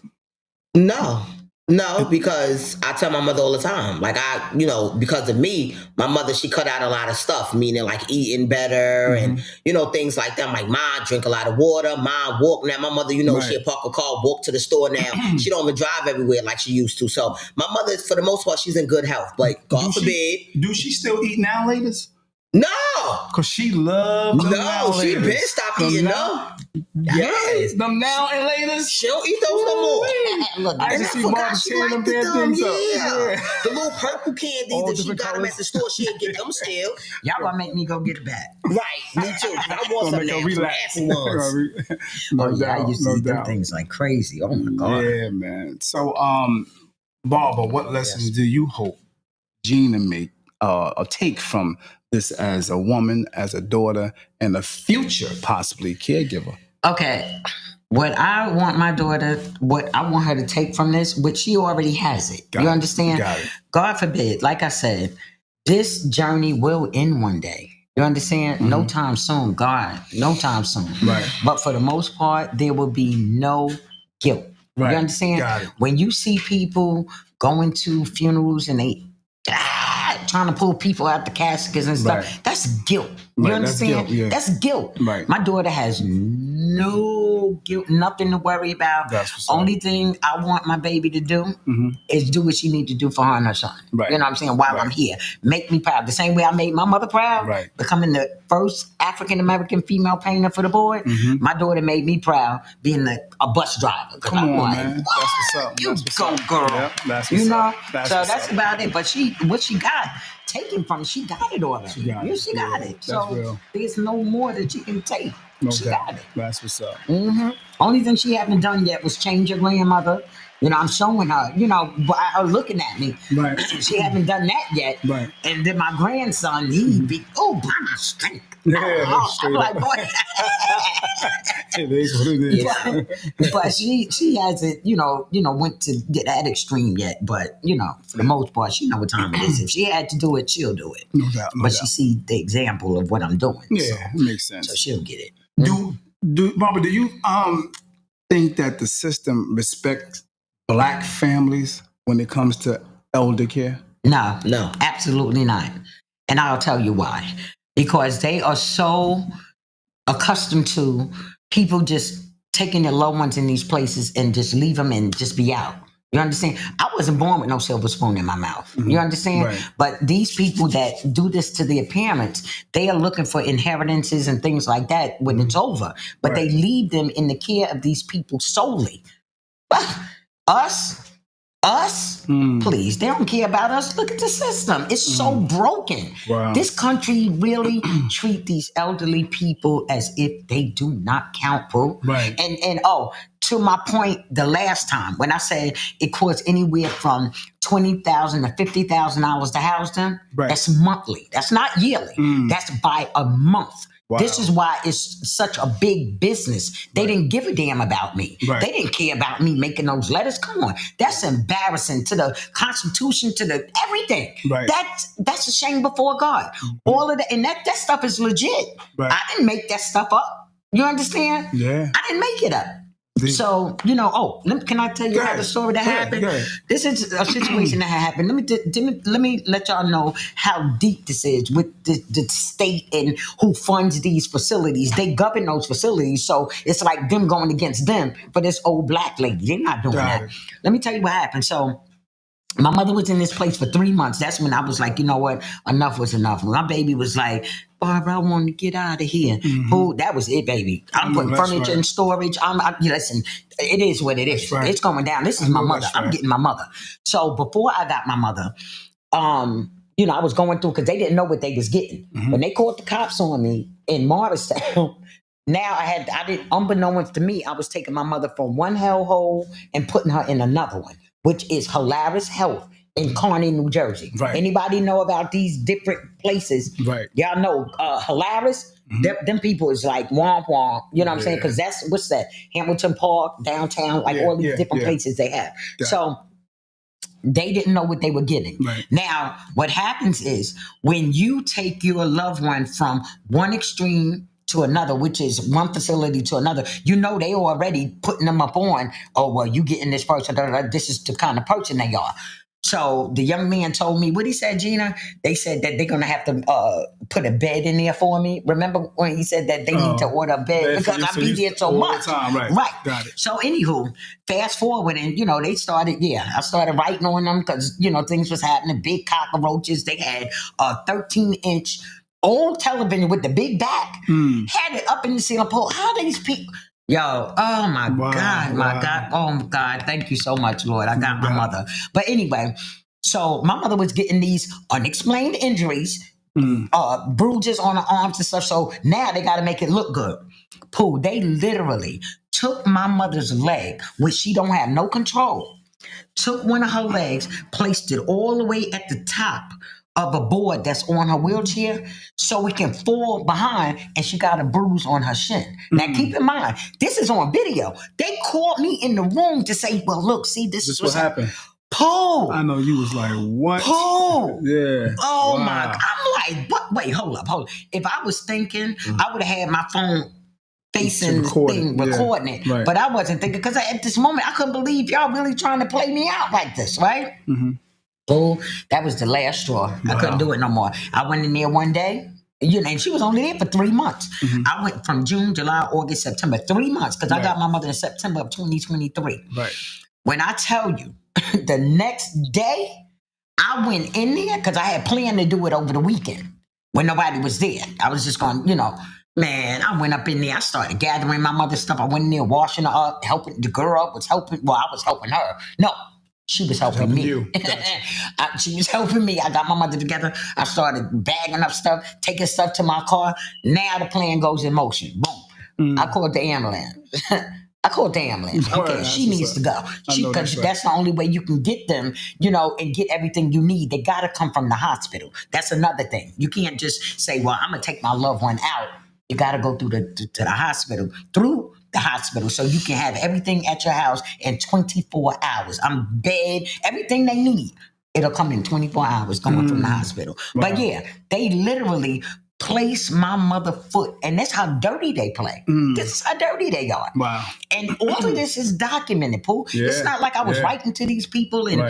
No, because I tell my mother all the time, like you know, because of me, my mother, she cut out a lot of stuff, meaning like eating better and, you know, things like that. I'm like, Ma, drink a lot of water. Ma, walk. Now, my mother, you know, she'll park a car, walk to the store now. She don't even drive everywhere like she used to. So my mother, for the most part, she's in good health. But God forbid. Do she still eat now laters? No. Because she loves them now No, she laters. been stopped eating them. Yes. Them now and laters? She don't eat those no more. Look, I just see Barbara tearing them damn things up. Yeah. The little purple candies All that she different got them colors. at the store, she'll get them still. y'all gonna make me go get it back. Right, me too. I want some now, some apple ones. I used to eat them things like crazy. Oh my God. Yeah, man. So, Barbara, what lessons do you hope Gina make or take from this as a woman, as a daughter, and a future possibly caregiver? Okay. What I want my daughter, what I want her to take from this, which she already has it. You understand? Got it. God forbid, like I said, this journey will end one day. You understand? No time soon, God. No time soon. Right. But for the most part, there will be no guilt. Right. You understand? Got it. When you see people going to funerals and they trying to pull people out the caskets and stuff, that's guilt. You understand? That's guilt. Right. My daughter has no guilt, nothing to worry about. Only thing I want my baby to do is do what she need to do for her and her son. Right. You know what I'm saying? While I'm here. Make me proud. The same way I made my mother proud, becoming the first African-American female painter for the board, my daughter made me proud being a bus driver. Come on, man. That's what's up. You that's what's go, up. girl. Yep, that's you what's know? up. That's about it. But what she got taken from, she got it already. She got it. That's So real. there's no more that she can take. No she doubt. got it. That's what's up. Only thing she haven't done yet was change her grandmother. You know, I'm showing her, you know, by her looking at me. Right. She haven't done that yet. Right. And then my grandson, he be, by my strength. I'm like, boy. It is what it is. But she hasn't, you know, went to get that extreme yet. But, you know, for the most part, she know what time it is. If she had to do it, she'll do it. No doubt. She see the example of what I'm doing. Yeah, so, it makes sense. So she'll get it. Barbara, do you think that the system respects Black families when it comes to elder care? No, absolutely not. And I'll tell you why. Because they are so accustomed to people just taking their loved ones in these places and just leave them and just be out. You understand? I wasn't born with no silver spoon in my mouth. You understand? Right. But these people that do this to their parents, they are looking for inheritances and things like that when it's over. But they leave them in the care of these people solely. Us, please. They don't care about us. Look at the system. It's so broken. Wow. This country really treat these elderly people as if they do not count, bro. Right. And to my point, the last time when I said it costs anywhere from $20,000 to $50,000 to house them, that's monthly. That's not yearly. That's by a month. Wow. This is why it's such a big business. They didn't give a damn about me. They didn't care about me making those letters. Come on. That's embarrassing to the Constitution, to the everything. Right. That's a shame before God. All of that, and that stuff is legit. Right. I didn't make that stuff up. You understand? Yeah. I didn't make it up. So, can I tell you how the story that happened? This is a situation that happened. Let me let y'all know how deep this is with the state and who funds these facilities. They govern those facilities, so it's like them going against them for this old black lady. They're not doing that. Let me tell you what happened. So, my mother was in this place for 3 months. That's when I was like, you know what? Enough was enough. My baby was like, Barbara, I want to get out of here. Ooh, that was it, baby. I'm putting furniture in storage. Listen, it is what it is. It's going down. This is my mother. I'm getting my mother. So before I got my mother, I was going through because they didn't know what they was getting. When they called the cops on me in Morristown, now unbeknownst to me, I was taking my mother from one hellhole and putting her in another one, which is Hilarious Health in Kearney, New Jersey. Right. Anybody know about these different places? Right. Y'all know Hilarious? Them people is like womp womp. You know what I'm saying? Because what's that? Hamilton Park, downtown, like all these different places they have. So they didn't know what they were getting. Right. Now, what happens is when you take your loved one from one extreme to another, which is one facility to another, they already putting them up on, you getting this person, this is the kind of person they are. So the young man told me what he said, Gina. They said that they're going to have to put a bed in there for me. Remember when he said that they need to order a bed because I be there so much. Right. Got it. So anywho, fast forward and, they started, I started writing on them because, things was happening. Big cockroaches. They had a 13-inch old television with the big back. Had it up in the ceiling pole. How these people... Yo, oh my God. Oh my God. Thank you so much, Lord. I got my mother. But anyway, so my mother was getting these unexplained injuries, bruises on her arms and stuff. So now they got to make it look good. Pooh, they literally took my mother's leg, which she don't have no control, took one of her legs, placed it all the way at the top of a board that's on her wheelchair so it can fall behind and she got a bruise on her shin. Now keep in mind, this is on video. They called me in the room to say, well, look, see, this is what happened. Paul. I know you was like, what? Paul. Yeah. Oh my God. I'm like, what? Wait, hold up. If I was thinking, I would have had my phone facing the thing, recording it. Right. But I wasn't thinking, because at this moment, I couldn't believe y'all really trying to play me out like this, right? Oh, that was the last straw. Wow. I couldn't do it no more. I went in there one day, and she was only there for 3 months. I went from June, July, August, September, 3 months, because I got my mother in September of 2023. Right. When I tell you, the next day, I went in there, because I had planned to do it over the weekend when nobody was there. I was just going, man, I went up in there. I started gathering my mother's stuff. I went in there, washing her up, helping. The girl was helping. Well, I was helping her. No. She was helping me. You. She was helping me. I got my mother together. I started bagging up stuff, taking stuff to my car. Now the plan goes in motion. Boom. I called the ambulance. Okay, she needs to go. Because that's the only way you can get them, and get everything you need. They got to come from the hospital. That's another thing. You can't just say, well, I'm going to take my loved one out. You got to go through to the hospital. Through the hospital, so you can have everything at your house in 24 hours. I'm bed, everything they need. It'll come in 24 hours going from the hospital. Wow. But yeah, they literally place my mother foot, and that's how dirty they play. This is how dirty they are. Wow. And all of this is documented, Pooh. Yeah. It's not like I was writing to these people and,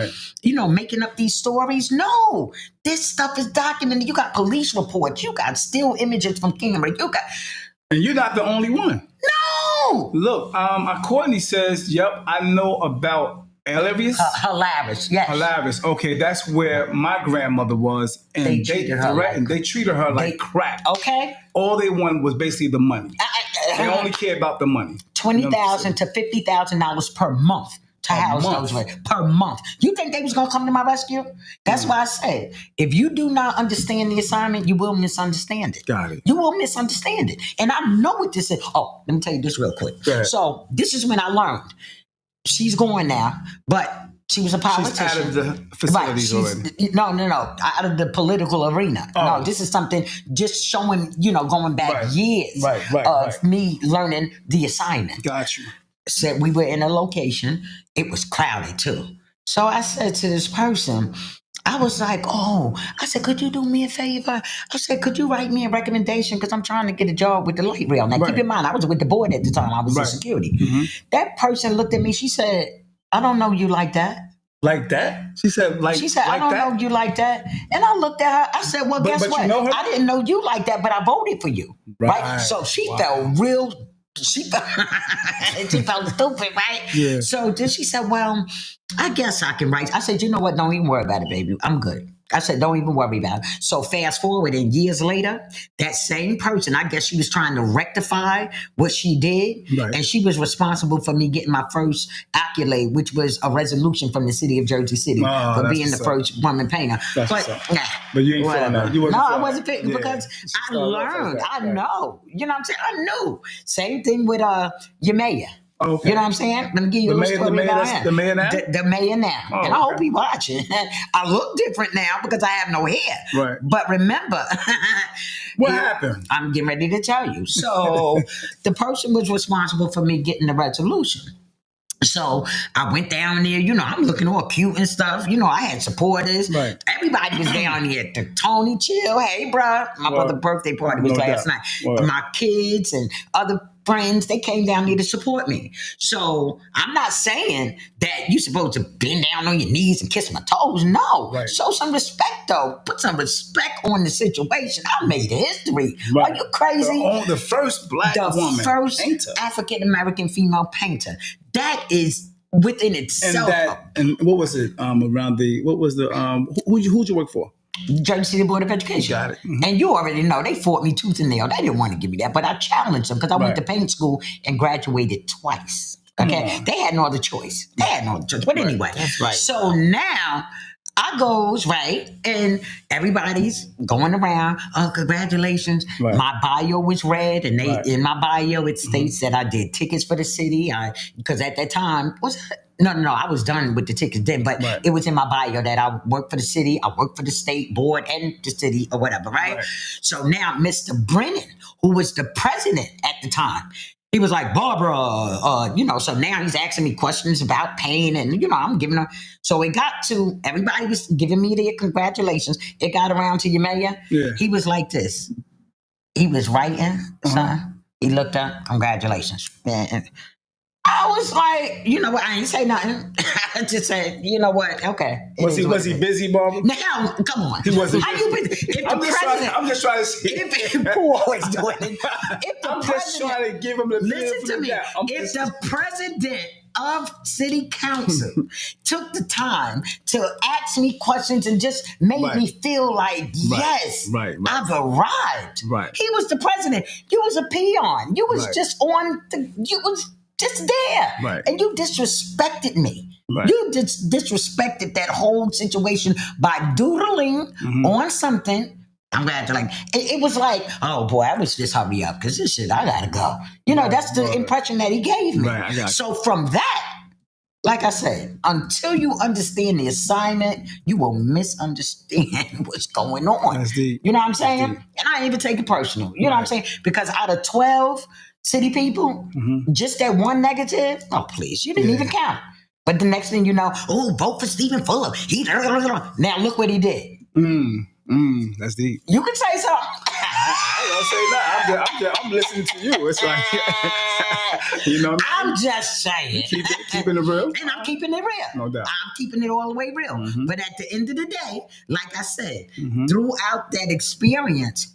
making up these stories. No, this stuff is documented. You got police reports. You got still images from camera. And you're not the only one. No. Look, Courtney says, yep, I know about Hilarious? Hilarious, yes. Hilarious. Okay, that's where my grandmother was, and they treated her like crap. Okay. All they wanted was basically the money. They only cared about the money. $20,000 to $50,000 per month to house those women per month. You think they was gonna come to my rescue? That's why I said, if you do not understand the assignment, you will misunderstand it. Got it. You will misunderstand it, and I know what this is. Oh, let me tell you this real quick. So this is when I learned. She's going now, but she was a politician. She's out of the facilities already. No, out of the political arena. No, this is something just showing, going back years of me learning the assignment. Got you. Said we were in a location. It was crowded too. So I said to this person, I was like, I said, could you do me a favor? I said, could you write me a recommendation? Because I'm trying to get a job with the light rail. Now, keep in mind, I was with the board at the time. I was in security. Mm-hmm. That person looked at me. She said, I don't know you like that. Like that? She said, I don't know you like that. And I looked at her. I said, well, guess what? You know her? I didn't know you like that, but I voted for you. Right? So she felt real. She felt stupid, right? Yeah. So then she said, well, I guess I can write. I said, you know what? Don't even worry about it, baby. I'm good. I said, don't even worry about it. So fast forward, and years later, that same person, I guess she was trying to rectify what she did. Right. And she was responsible for me getting my first accolade, which was a resolution from the city of Jersey City for being the first woman painter. But you ain't feeling that. I wasn't feeling because I learned. I know. You know what I'm saying? I knew. Same thing with your mayor. Okay. You know what I'm saying? Let me give you a little story about him. The mayor now? The mayor now. And I hope he's watching. I look different now because I have no hair. Right. But remember. What happened? I'm getting ready to tell you. So the person was responsible for me getting the resolution. So I went down there, I'm looking all cute and stuff. I had supporters. Right. Everybody was down there. The Tony Chill. Hey, bro. My brother's birthday party was last night. My kids and other friends, they came down there to support me. So I'm not saying that you're supposed to bend down on your knees and kiss my toes. No. Right. Show some respect, though. Put some respect on the situation. I made history. Right. Are you crazy? The first black woman. The first African-American female painter. That is within itself. And what was it around who'd you work for? Jersey City Board of Education. Got it. Mm-hmm. And you already know, they fought me tooth and nail. They didn't want to give me that, but I challenged them because I went to paint school and graduated twice. Okay? They had no other choice. But anyway. That's right. So now I goes, and everybody's going around. Oh, congratulations. Right. My bio was read, and in my bio, it states that I did tickets for the city. Because at that time, No, I was done with the tickets then, but it was in my bio that I worked for the city, I worked for the state board and the city or whatever, right? So now Mr. Brennan, who was the president at the time, he was like, Barbara, so now he's asking me questions about pain and, I'm giving her. So it got to, everybody was giving me their congratulations. It got around to your mayor. Yeah. He was like this. He was writing, son. He looked up, congratulations. And I was like, you know what? I ain't say nothing. I just said, you know what? Okay. Was he busy, Barbara? Now, come on. He wasn't. How you busy? I'm just trying to see. Who always doing it? I'm just trying to give him the listen to me. If the president of city council took the time to ask me questions and just made me feel like, yes, I've arrived. Right. He was the president. You was a peon. You was just just there. Right. And you disrespected me. Right. You disrespected that whole situation by doodling on something. I'm glad to it was like, oh boy, I wish this hurry up because this shit, I gotta go. That's the impression that he gave me. Right, so from that, like I said, until you understand the assignment, you will misunderstand what's going on. That's deep. You know what I'm saying? And I ain't even take it personal. You know what I'm saying? Because out of 12 city people, just that one negative, oh please, you didn't even count. But the next thing you know, vote for Stephen Fuller. Now look what he did. That's deep. You can say something. I don't say nothing. I'm listening to you. It's like, I'm just saying. Keeping it real. And I'm keeping it real. No doubt. I'm keeping it all the way real. But at the end of the day, like I said, throughout that experience,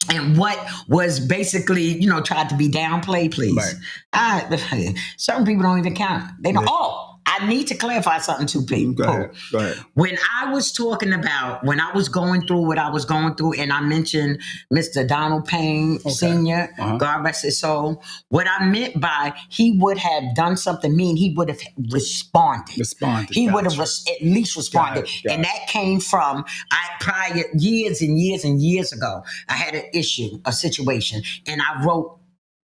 and what was basically, tried to be downplayed, please. Right. Certain people don't even count. They don't. I need to clarify something to people. Go ahead. When I was talking about when I was going through what I was going through, and I mentioned Mr. Donald Payne Sr., God rest his soul, what I meant by he would have done something mean, he would have responded. He would have at least responded. And that came from prior years and years and years ago. I had an issue, a situation, and I wrote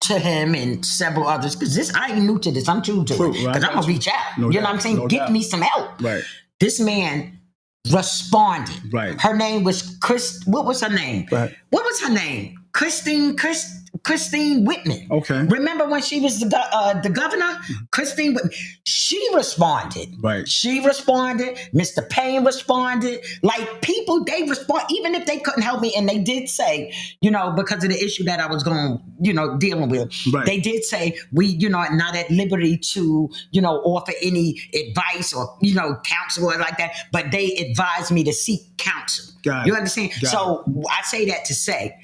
to him and several others, because I ain't new to this. I'm true to it. Because I'm going to reach out. You know what I'm saying? Give me some help. Right. This man responded. Right. Her name was what was her name? Right. What was her name? Christine Whitman. Okay. Remember when she was the governor? Christine Whitman. She responded. Right. She responded. Mr. Payne responded. Like, people, they respond, even if they couldn't help me. And they did say, because of the issue that I was going, dealing with, they did say, we, not at liberty to, offer any advice or, counsel or like that. But they advised me to seek counsel. Got it. You understand? So I say that to say,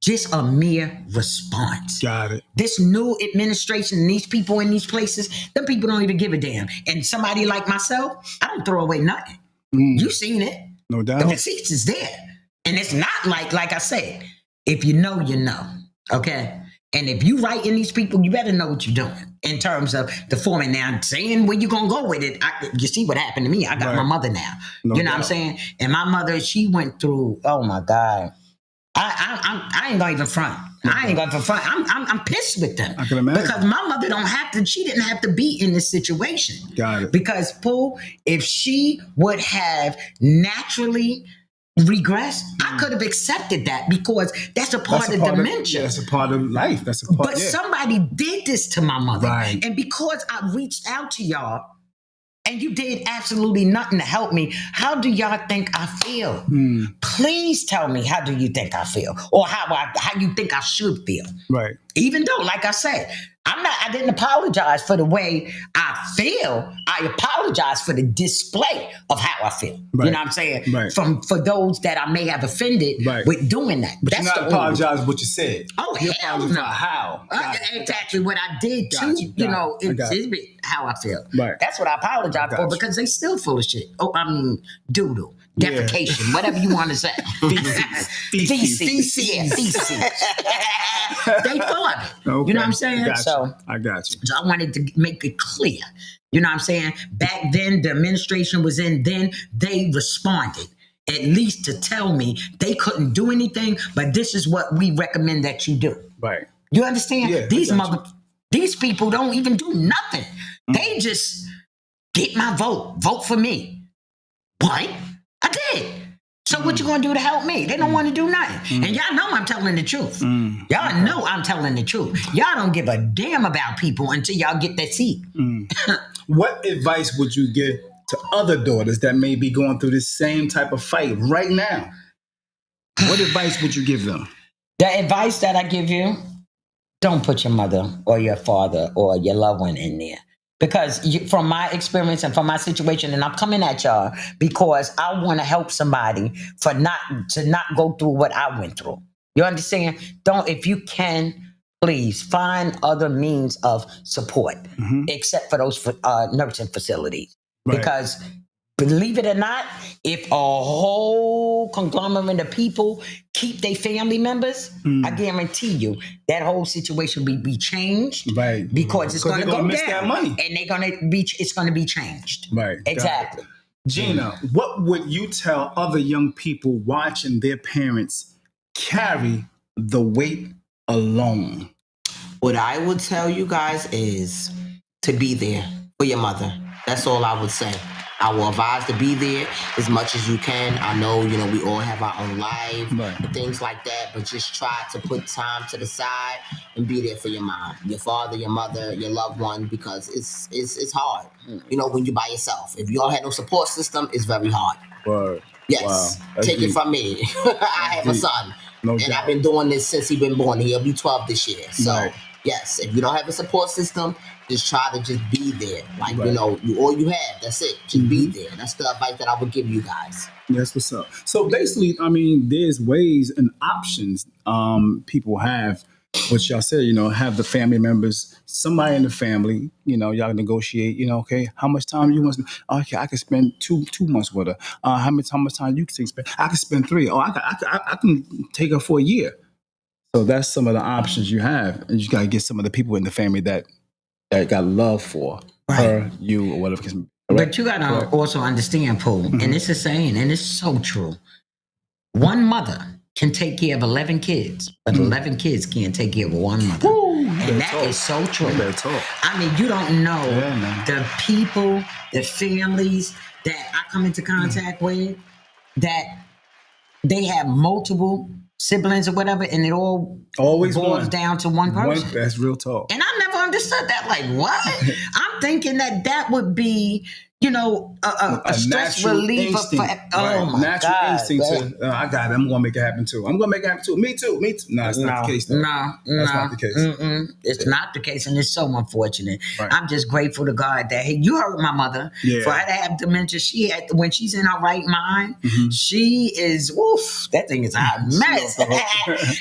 just a mere response. Got it. This new administration and these people in these places, them people don't even give a damn. And somebody like myself, I don't throw away nothing. You seen it. No doubt. The receipts is there. And it's not like I said, if you know, you know. Okay? And if you writing these people, you better know what you're doing in terms of the format. Now, saying where you going to go with it, you see what happened to me. I got my mother now. You know what I'm saying? And my mother, she went through, oh my God. I ain't gonna even front. I ain't gonna front. I'm pissed with them. I can imagine. Because my mother she didn't have to be in this situation. Got it. Because, Pooh, if she would have naturally regressed, I could have accepted that, because that's a part of dementia. That's a part of life. That's a part. But somebody did this to my mother. Right. And because I reached out to y'all, and you did absolutely nothing to help me, how do y'all think I feel? Please tell me, how do you think I feel? Or how you think I should feel? Right. Even though, like I said, I didn't apologize for the way I feel. I apologize for the display of how I feel. Right. You know what I'm saying? Right. For those that I may have offended with doing that. But that's you're not apologize for what you said. Oh, you hell apologize no. for how. Exactly what I did to exhibit how I feel. Right. That's what I apologize for, because they still full of shit. Doodle. Defecation, whatever you want to say. Feces. They full of it. Okay. You know what I'm saying? I got you. So I wanted to make it clear. You know what I'm saying? Back then, the administration was in, then they responded. At least to tell me they couldn't do anything, but this is what we recommend that you do. Right. You understand? Yeah, These people don't even do nothing. They just get my vote. Vote for me. What? I did. So what you gonna do to help me? They don't want to do nothing. And y'all know I'm telling the truth. Y'all know I'm telling the truth. Y'all don't give a damn about people until y'all get that seat. What advice would you give to other daughters that may be going through this same type of fight right now? What advice would you give them? The advice that I give you, don't put your mother or your father or your loved one in there. Because from my experience and from my situation, and I'm coming at y'all because I want to help somebody to not go through what I went through. You understand? If you can, please find other means of support, except for those nursing facilities. Right. Because believe it or not, if a whole conglomerate of people keep their family members, I guarantee you that whole situation will be changed. Right. Because it's going to go miss down. That money. And it's going to be changed. Right. Exactly. Gina, what would you tell other young people watching their parents carry the weight alone? What I would tell you guys is to be there for your mother. That's all I would say. I will advise to be there as much as you can. I know, we all have our own life and things like that, but just try to put time to the side and be there for your mom, your father, your mother, your loved one, because it's hard. When you're by yourself. If you don't have no support system, it's very hard. Word. Yes. Wow. Take it from me. I have a son. And I've been doing this since he's been born. He'll be 12 this year. So, yes, if you don't have a support system, just try to just be there. Like, all you have, that's it. Just be there. That's the advice that I would give you guys. That's what's up. So basically, there's ways and options people have what y'all said, have the family members, somebody in the family, y'all negotiate, okay, how much time you want to spend? Okay, I can spend two months with her. How much time you can spend? I can spend 3. Oh, I can take her for a year. So that's some of the options you have. And you got to get some of the people in the family that got love for her, you, or whatever. But you got to also understand, Paul, and it's a saying, and it's so true. One mother can take care of 11 kids, but 11 kids can't take care of one mother. And that is so true. I mean, you don't know the people, the families that I come into contact with that they have multiple siblings or whatever, and it all always boils down to one person. That's real talk. And I never understood that. Like, what? I'm thinking that would be, a stress reliever. Oh my natural God. instinct to, I got it. I'm going to make it happen too. I'm going to make it happen too. Me too. No, it's not the case though. That's not the case. It's not the case, and it's so unfortunate. Right. I'm just grateful to God that, hey, you heard my mother. Yeah. For her to have dementia, when she's in her right mind, she is, that thing is a hot mess.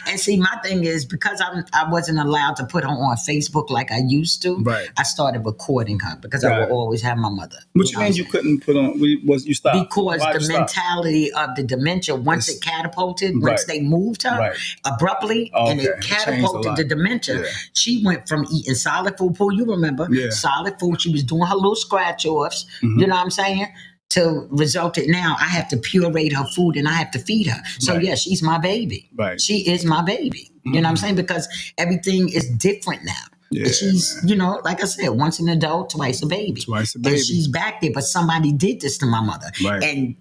And see, my thing is, because I wasn't allowed to put her on Facebook like I used to, I started recording her because I would always have my mother. Which means you couldn't put on, you stopped? Because the mentality of the dementia, once it catapulted, once they moved her abruptly, and it catapulted the dementia, she went from eating solid food, Paul, you remember, solid food, she was doing her little scratch-offs, you know what I'm saying? To result it now, I have to puree her food and I have to feed her. So yeah, she's my baby. Right. She is my baby. You know what I'm saying? Because everything is different now. Yeah, she's, like I said, once an adult, twice a baby. And she's back there, but somebody did this to my mother. Right. And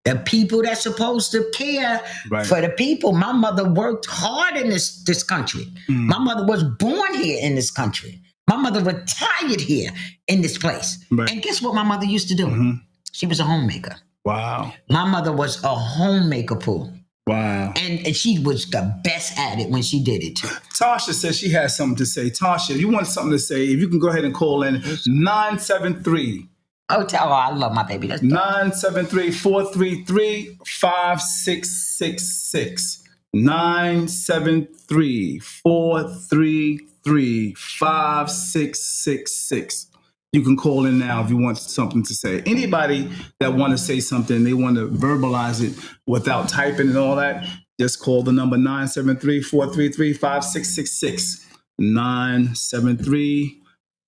the people that's supposed to care for the people. My mother worked hard in this country. My mother was born here in this country. My mother retired here in this place. Right. And guess what my mother used to do? She was a homemaker. Wow. My mother was a homemaker, Pooh. Wow. And she was the best at it when she did it too. Tasha says she has something to say. Tasha, if you want something to say, if you can go ahead and call in 973. Oh, I love my baby. 973-433-5666. 973-433-5666. You can call in now if you want something to say. Anybody that want to say something, they want to verbalize it without typing and all that, just call the number 973-433-5666.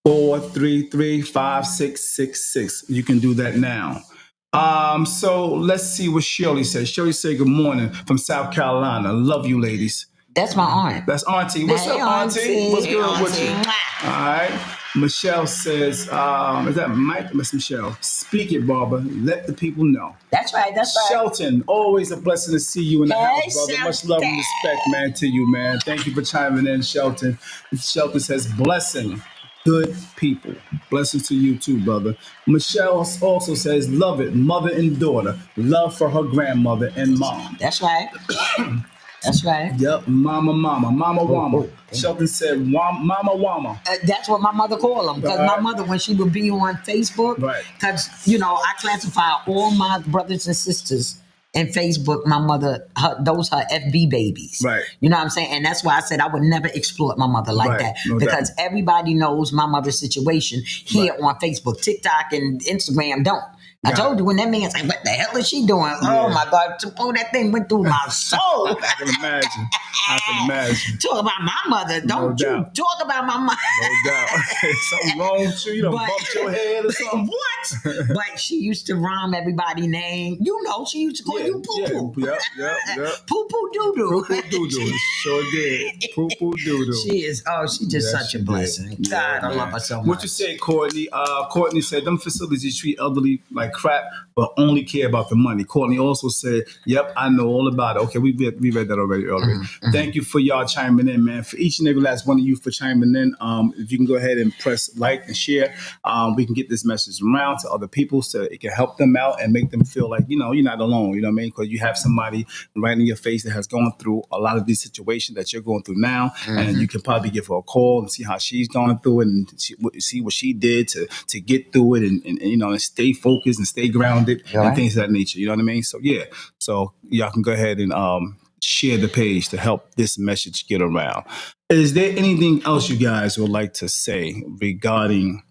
973-433-5666. You can do that now. So let's see what Shirley says. Shirley said, good morning from South Carolina. Love you, ladies. That's my aunt. That's Auntie. What's up, Auntie? What's good with you? All right. Michelle says, is that Mike? Miss Michelle. Speak it, Barbara. Let the people know. That's right. Shelton, always a blessing to see you in the house, brother. Shelton. Much love and respect, man, to you, man. Thank you for chiming in, Shelton. Shelton says, blessing. Good people. Blessings to you too, brother. Michelle also says, love it, mother and daughter. Love for her grandmother and mom. That's right. That's right. Yep, mama wama. Shelton said, mama wama. That's what my mother called them. Because my mother, when she would be on Facebook, because, I classify all my brothers and sisters in Facebook, my mother, those her FB babies. Right. You know what I'm saying? And that's why I said I would never exploit my mother like that. No because everybody knows my mother's situation here on Facebook. TikTok and Instagram don't. I told you when that man's like, what the hell is she doing? Yeah. Oh my God, that thing went through my soul. I can imagine. Talk about my mother. Don't you talk about my mother. No doubt. Something wrong with you? You done bumped your head or something? What? But she used to rhyme everybody's name. she used to call you poo-poo. Yep. Poo-poo doo-doo. Poo-poo doo-doo. Sure did. Poo-poo doo-doo. She's just such a blessing. God, I love her so much. What you say, Courtney? Courtney said, them facilities treat elderly like crap, but only care about the money. Courtney also said, yep, I know all about it. Okay, we read that already earlier. Thank you for y'all chiming in, man. For each and every last one of you for chiming in. If you can go ahead and press like and share, we can get this message around to other people so it can help them out and make them feel like, you're not alone, you know what I mean? Because you have somebody right in your face that has gone through a lot of these situations that you're going through now, and you can probably give her a call and see how she's gone through it and see what she did to get through it and stay focused and stay grounded and things of that nature. You know what I mean? So yeah. So y'all can go ahead and share the page to help this message get around. Is there anything else you guys would like to say regarding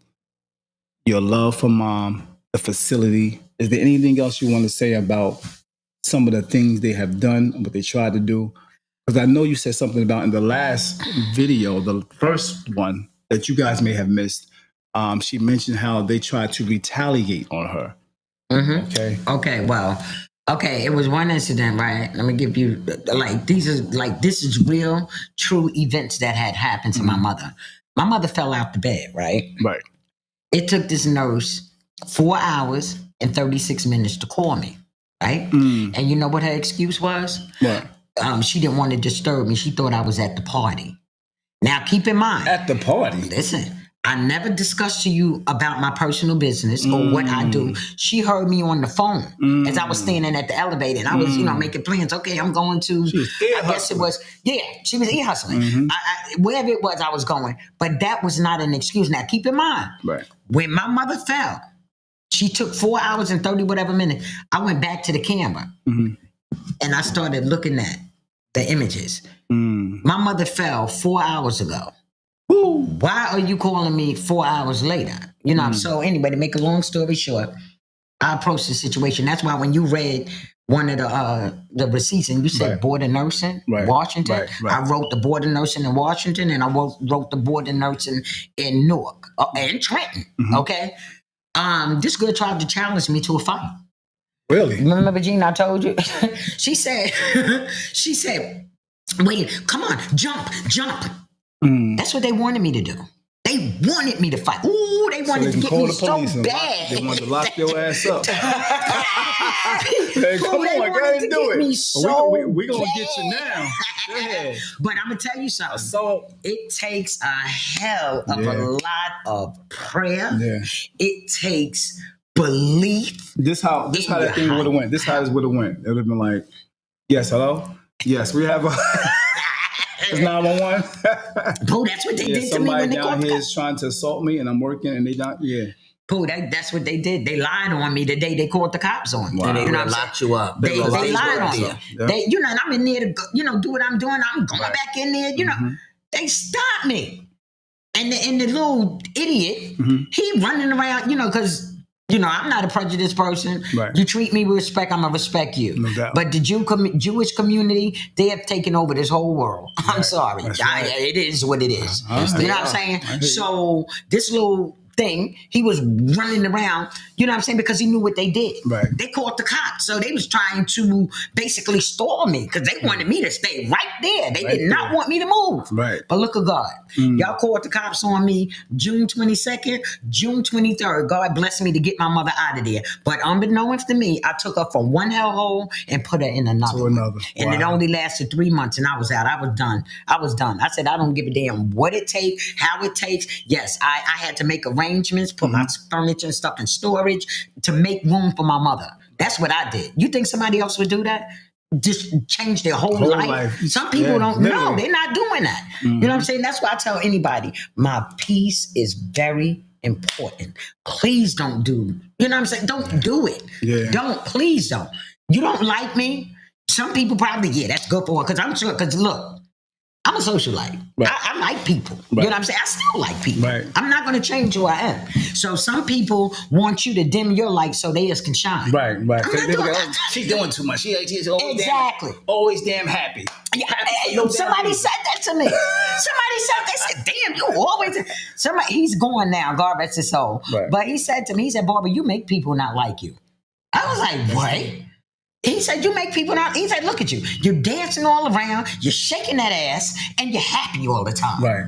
your love for mom, the facility? Is there anything else you want to say about some of the things they have done, what they tried to do? Because I know you said something about in the last video, the first one that you guys may have missed. She mentioned how they tried to retaliate on her. Mm-hmm. Okay. Well. Okay. It was one incident, right? Let me give you this is real, true events that had happened to my mother. My mother fell out the bed, right? Right. It took this nurse 4 hours and 36 minutes to call me, right? And you know what her excuse was? What? She didn't want to disturb me. She thought I was at the party. Now, keep in mind. At the party? Listen, I never discussed to you about my personal business or what I do. She heard me on the phone as I was standing at the elevator. And I was, making plans. Okay, I'm going to, I guess it was, she was ear hustling. Wherever it was, I was going. But that was not an excuse. Now, keep in mind, right, when my mother fell, she took 4 hours and 30 whatever minutes. I went back to the camera and I started looking at the images. My mother fell 4 hours ago. Woo. Why are you calling me 4 hours later? So anyway, to make a long story short, I approached the situation. That's why when you read one of the receipts and you said board of nursing, Washington, I wrote the board of nursing in Washington and I wrote the board of nursing in Newark and Trenton. Okay. This girl tried to challenge me to a fight. Really? Remember, Gene, I told you? she said, wait, come on, jump. That's what they wanted me to do. They wanted me to fight. Ooh, they wanted to get me so bad. They wanted to lock your ass up. Hey, come on, go ahead and do it. We're going to get you now. Go ahead. But I'm going to tell you something. It takes a hell of a lot of prayer. Yeah. It takes belief. This how that thing would have went. This how this would have went. It would have been like, yes, hello? Yes, we have a... It's 911. Pooh, that's what they did to me when they called. Somebody down here is trying to assault me, and I'm working, and they don't. Yeah. Pooh, that's what they did. They lied on me the day they called the cops on me. Wow. They locked you up. They lied on me. Yep. And I'm in there to do what I'm doing. I'm going back in there. They stopped me, and the little idiot, he running around. Because. I'm not a prejudiced person. Right. You treat me with respect, I'm going to respect you. No doubt. But the Jewish community, they have taken over this whole world. Right. I'm sorry. Right. It is what it is. You know what I'm saying? So this little thing, he was running around, because he knew what they did. Right. They called the cops. So they was trying to basically stall me because they wanted me to stay right there. They did not want me to move. Right. But look at God. Y'all called the cops on me June 22nd, June 23rd. God blessed me to get my mother out of there. But unbeknownst to me, I took her from one hellhole and put her in another. And it only lasted 3 months and I was out. I was done. I said, I don't give a damn what it takes, how it takes. Yes, I had to make arrangements, put my furniture and stuff in storage to make room for my mother. That's what I did. You think somebody else would do that? Just change their whole life. Some people don't know. They're not doing that. You know what I'm saying? That's why I tell anybody, my peace is very important. Please don't do. You know what I'm saying? Don't do it. Yeah. Please don't. You don't like me? Some people probably, that's good for her. Because look, I'm a socialite. Right. I like people. Right. You know what I'm saying? I still like people. Right. I'm not going to change who I am. So some people want you to dim your light so theirs can shine. Right. She's doing too much. She's always always damn happy. Somebody said that to me. They said, damn, you always... He's gone now, God rest his soul. Right. But he said to me, Barbara, you make people not like you. I was like, what? He said, you make people not... He said, look at you. You're dancing all around, you're shaking that ass, and you're happy all the time. Right.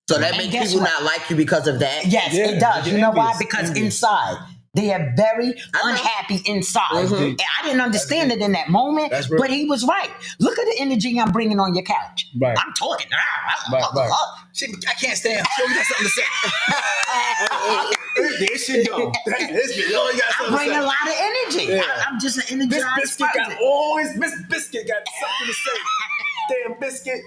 So that makes people not like you because of that? Yes, it does. You know why? Because inside, they are very unhappy inside. And I didn't understand it in that moment, but he was right. Look at the energy I'm bringing on your couch. Right. I'm talking. I can't stand. Show me something to say. There she go. I bring a lot of energy. Yeah. I'm just an energized Miss Biscuit got something to say. Damn Biscuit.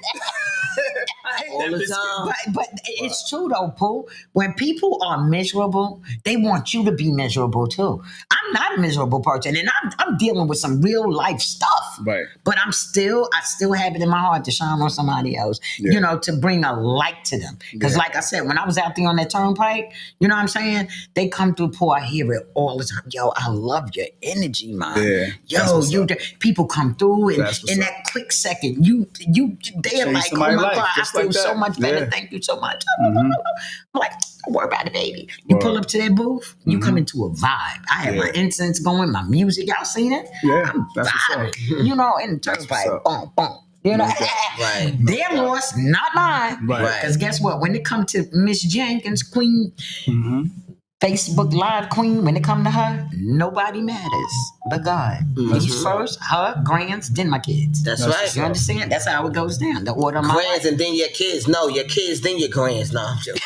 all the time. But it's true though, Pooh. When people are miserable, they want you to be miserable too. I'm not a miserable person, and I'm dealing with some real life stuff. Right. But I still have it in my heart to shine on somebody else. Yeah. You know, to bring a light to them. Because like I said, when I was out there on that turnpike, you know what I'm saying? They come through, Pooh. I hear it all the time. Yo, I love your energy, man. Yeah. Yo, people come through, and in that quick second, they're like, oh my God, I feel so much better. Thank you so much. I'm like, don't worry about it, baby. You pull up to that booth, you come into a vibe. I have my incense going, my music. Y'all seen it? Yeah, I'm that's vibing. You know, in the turnpike, boom, boom. You know, Right. Their loss, not mine. Right. Because guess what? When it comes to Miss Jenkins, Queen, Facebook Live Queen, when it come to her, nobody matters but God. He's first, her, grands, then my kids. That's right. You understand? That's how it goes down. The order of my Grands life. and then your kids. No, your kids, then your grands. No, I'm joking.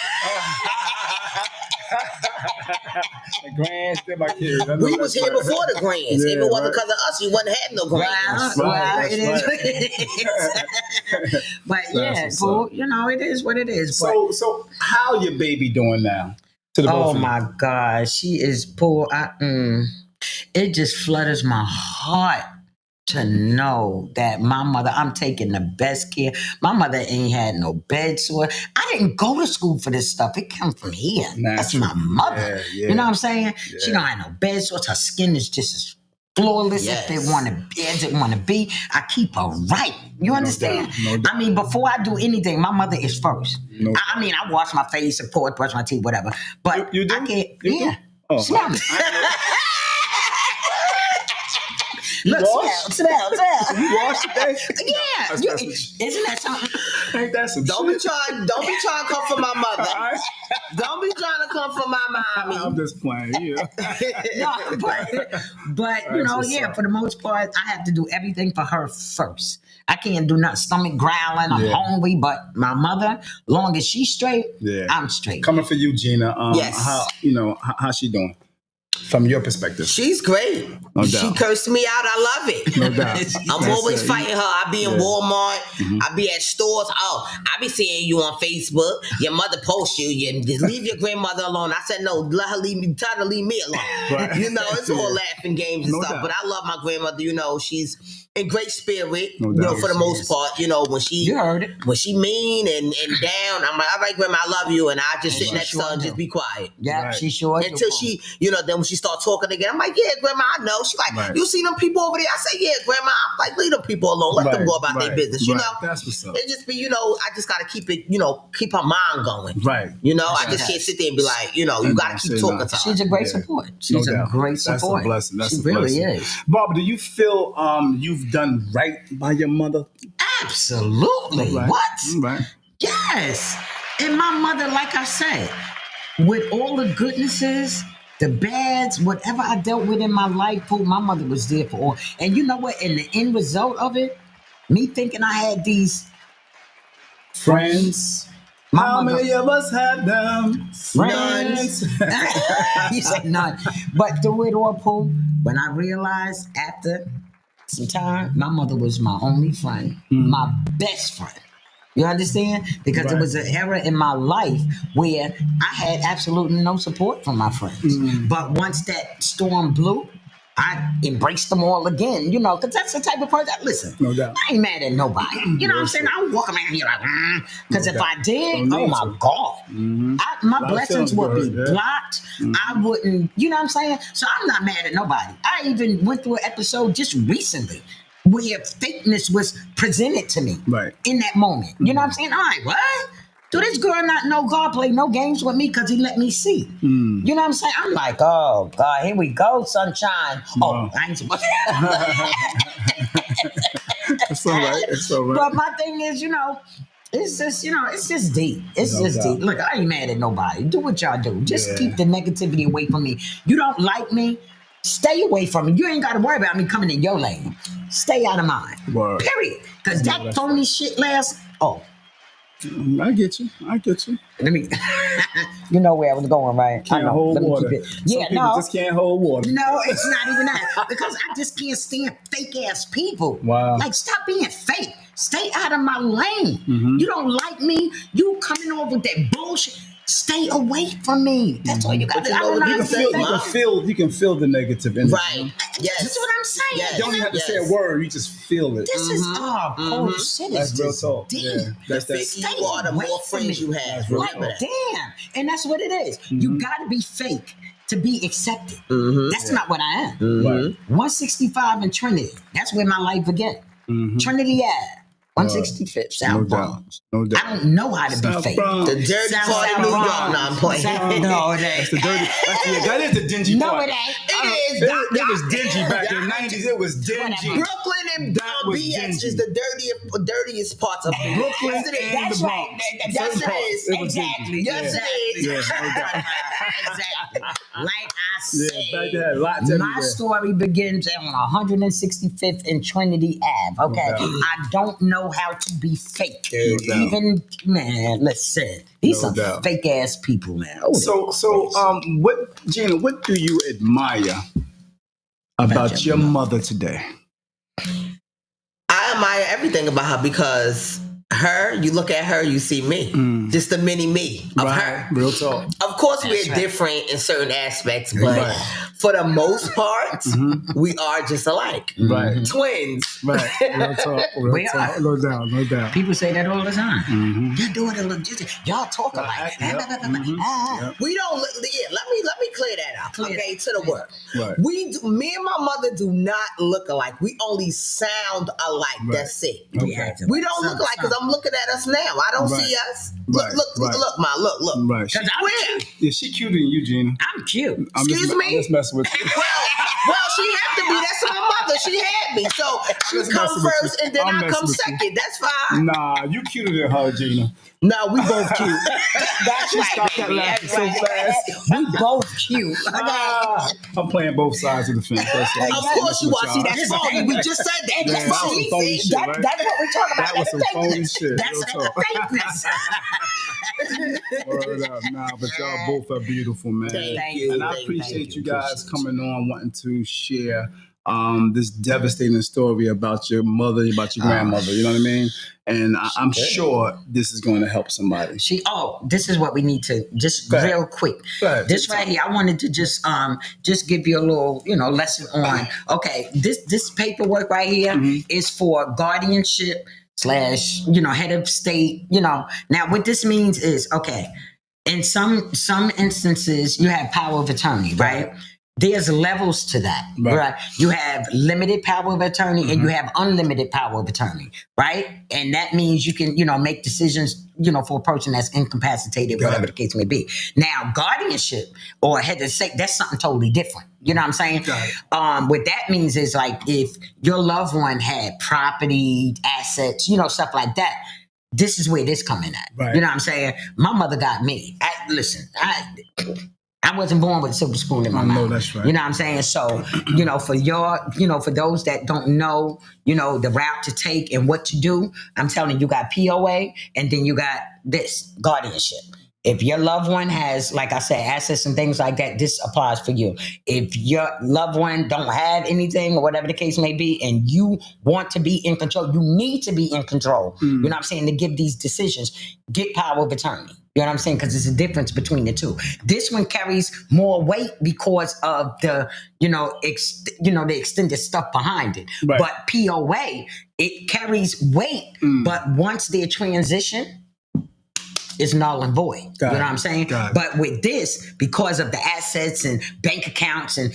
Grands, they're my kids. We was here before the grands. If it wasn't because of us, you wouldn't have no grands. Well, it is what it is. But yeah, Pooh, you know, it is what it is. So how your baby doing now? To the both of you? My God, she is Pooh. It just flutters my heart to know that my mother, I'm taking the best care. My mother ain't had no bed sore. I didn't go to school for this stuff. It come from here. That's my mother. Yeah. You know what I'm saying? Yeah. She don't have no bed sores. Her skin is just as flawless as it want to be. I keep her right. You understand? No doubt. I mean, before I do anything, my mother is first. I mean, I wash my face, of course, brush my teeth, whatever. But you do? I can't. You Yeah. do? Oh, smell me. Look, smell. You wash today? Yeah. Isn't that something? Ain't that some Don't shit? be trying to come for my mother. Don't be trying to come for my mommy. I'm just playing, No, but you know, for the most part, I have to do everything for her first. I can't do nothing, stomach growling, I'm hungry, but my mother, long as she's straight, I'm straight. Coming for you, Gina. Yes. How's she doing? From your perspective. She's great. No doubt. She cursed me out. I love it. No doubt. I'm always fighting her. I be in Walmart. I be at stores. Oh, I be seeing you on Facebook. Your mother posts you. Just leave your grandmother alone. I said, no, let her leave me. Tell her to leave me alone. Right. You know, it's all laughing games and stuff. Doubt. But I love my grandmother. You know, she's in great spirit. No doubt. For the most part. You know, when she you heard it. When she mean and down, I'm like, all right, grandma, I love you. And I just sit next to her and just be quiet. Yeah, she sure until she, then when she start talking again, I'm like, yeah, grandma, I know. She's like, you see them people over there? I say, yeah, grandma. I'm like, leave them people alone. Let them go about their business. You know, that's what's up. It just be, I just gotta keep it, keep her mind going. Right. I just can't sit there and be like, you gotta keep talking to her. She's a great support. She's a great support. That's a blessing. She really is. Barbara, do you feel you've done right by your mother? Absolutely. Right. What? Right. Yes. And my mother, like I said, with all the goodnesses, the bads, whatever I dealt with in my life, my mother was there for all. And you know what? In the end result of it, me thinking I had these friends. How many of us had them? Friends. You said none. But through it all, Pooh, when I realized after some time, my mother was my only friend, my best friend. You understand? Because there was an era in my life where I had absolutely no support from my friends. But once that storm blew, I embraced them all again, because that's the type of person. Listen, no doubt. I ain't mad at nobody. You know what I'm saying? I don't walk around here like, because if I did, oh my God, my blessings would be blocked. I wouldn't, you know what I'm saying? So I'm not mad at nobody. I even went through an episode just recently where fakeness was presented to me in that moment. You know what I'm saying? All right, what? Do this girl not know God play no games with me because he let me see? You know what I'm saying? I'm like, oh, God, here we go, sunshine. Oh, I ain't supposed to. It's all right. It's all right. But my thing is, it's just, it's just deep. It's just deep. Look, I ain't mad at nobody. Do what y'all do. Just keep the negativity away from me. You don't like me? Stay away from me. You ain't got to worry about me coming in your lane. Stay out of mine. Word. Period. Because that phony shit I get you. Let me, you know where I was going, right? Can't I know. hold Let me water. keep it. Some Yeah, people just can't hold water. No, it's not even that. Because I just can't stand fake ass people. Wow. Like, stop being fake. Stay out of my lane. You don't like me. You coming over with that bullshit. Stay away from me. That's all you got to do. I don't know You how can to feel, say that. you can feel the negative energy. Right. Yes. That's what I'm saying. Yes. You don't even have to say a word. You just feel it. This is holy shit. That's Is real just talk. deep. Yeah. That's The faker you are, the more friends you have. That's real Remember Like, that. damn. And that's what it is. You got to be fake to be accepted. That's not what I am. Right. 165 in Trinity. That's where my life began. Trinity Ave. 165th South No Bronx. doubt. No doubt. I don't know how to South be fake. Bronx. The dirty South part of New Bronx. York. No, I'm playing. No, it ain't. That's the dirty. That is the dingy No, part. it ain't. It was dingy back in the 90s. It was dingy. Brooklyn and That was BX dingy. is the dirtiest parts of New York. Brooklyn Yes, it is. and That's the right. Bronx. That's Yes, it right. is. It was Exactly. dingy. Yes, it is. Yeah, no doubt. Exactly. Like I Yeah, said, back there, lots my everywhere. story begins on 165th and Trinity Ave. Okay, No doubt. I don't know how to be fake. No doubt. Even man, listen, these No some doubt. fake ass people, man. Oh, What, Gina, what do you admire about your mother today? I admire everything about her because her, you look at her, you see me. Just the mini me of her. Real talk. Of course, we're right. different in certain aspects, but Right. for the most part, we are just alike. Right. Twins. Right. Real talk. Real We talk. are. No doubt. No doubt. people say that all the time. Your daughter look just y'all talk alike. Yep. We don't look. Yeah, let me clear that out. Clear okay, that. to the work. Right. Me and my mother do not look alike. We only sound alike. Right. That's it. Okay. We don't look alike because I'm looking at us now. I don't Right. see us. Right. Look, Right. Ma. Look. Right. Because I'm cute. Yeah, she cuter than you, Gina. I'm cute. I'm Excuse me? I'm just messing with you. Well, she had to be. That's my mother. She had me. So she just come messing with first you. and then I'm I messing come with you. second. That's fine. Nah, you cuter than her, Gina. No, we both cute. That's right, Stop that baby. laughing That's so right. fast. We both cute. I'm playing both sides of the fence. That's all. Of course you are. See, that's Listen, phony. We just said that. Yeah, That's that was phony. some phony shit, right? That's what we're talking about. That was some phony shit. That's Real the talk. fakeness. Word up. Nah, but y'all both are beautiful, man. Thank you. And I Thank appreciate you guys Appreciate coming on, wanting to share this devastating story about your mother, about your grandmother. You know what I mean? And I'm sure this is going to help somebody. This is what we need to just Go ahead. real quick. Go ahead. This right here, I wanted to just give you a little, lesson on. Okay, this paperwork right here is for guardianship / head of state. Now what this means is in some instances you have power of attorney, right? There's levels to that, right? You have limited power of attorney and you have unlimited power of attorney, right? And that means you can, make decisions, for a person that's incapacitated, whatever the case may be. Now, guardianship or head of state, that's something totally different. You know what I'm saying? What that means is like if your loved one had property, assets, stuff like that, this is where this coming at. Right. You know what I'm saying? My mother got me. I wasn't born with a silver spoon in my mouth. No, that's right. You know what I'm saying? So, for those that don't know, the route to take and what to do, I'm telling you got POA and then you got this guardianship. If your loved one has, like I said, assets and things like that, this applies for you. If your loved one don't have anything or whatever the case may be, and you want to be in control, you need to be in control. You know what I'm saying? To give these decisions, get power of attorney. You know what I'm saying? Because there's a difference between the two. This one carries more weight because of the, the extended stuff behind it. Right. But POA, it carries weight. But once they transition, it's null and void. You know what I'm saying? But with this, because of the assets and bank accounts and,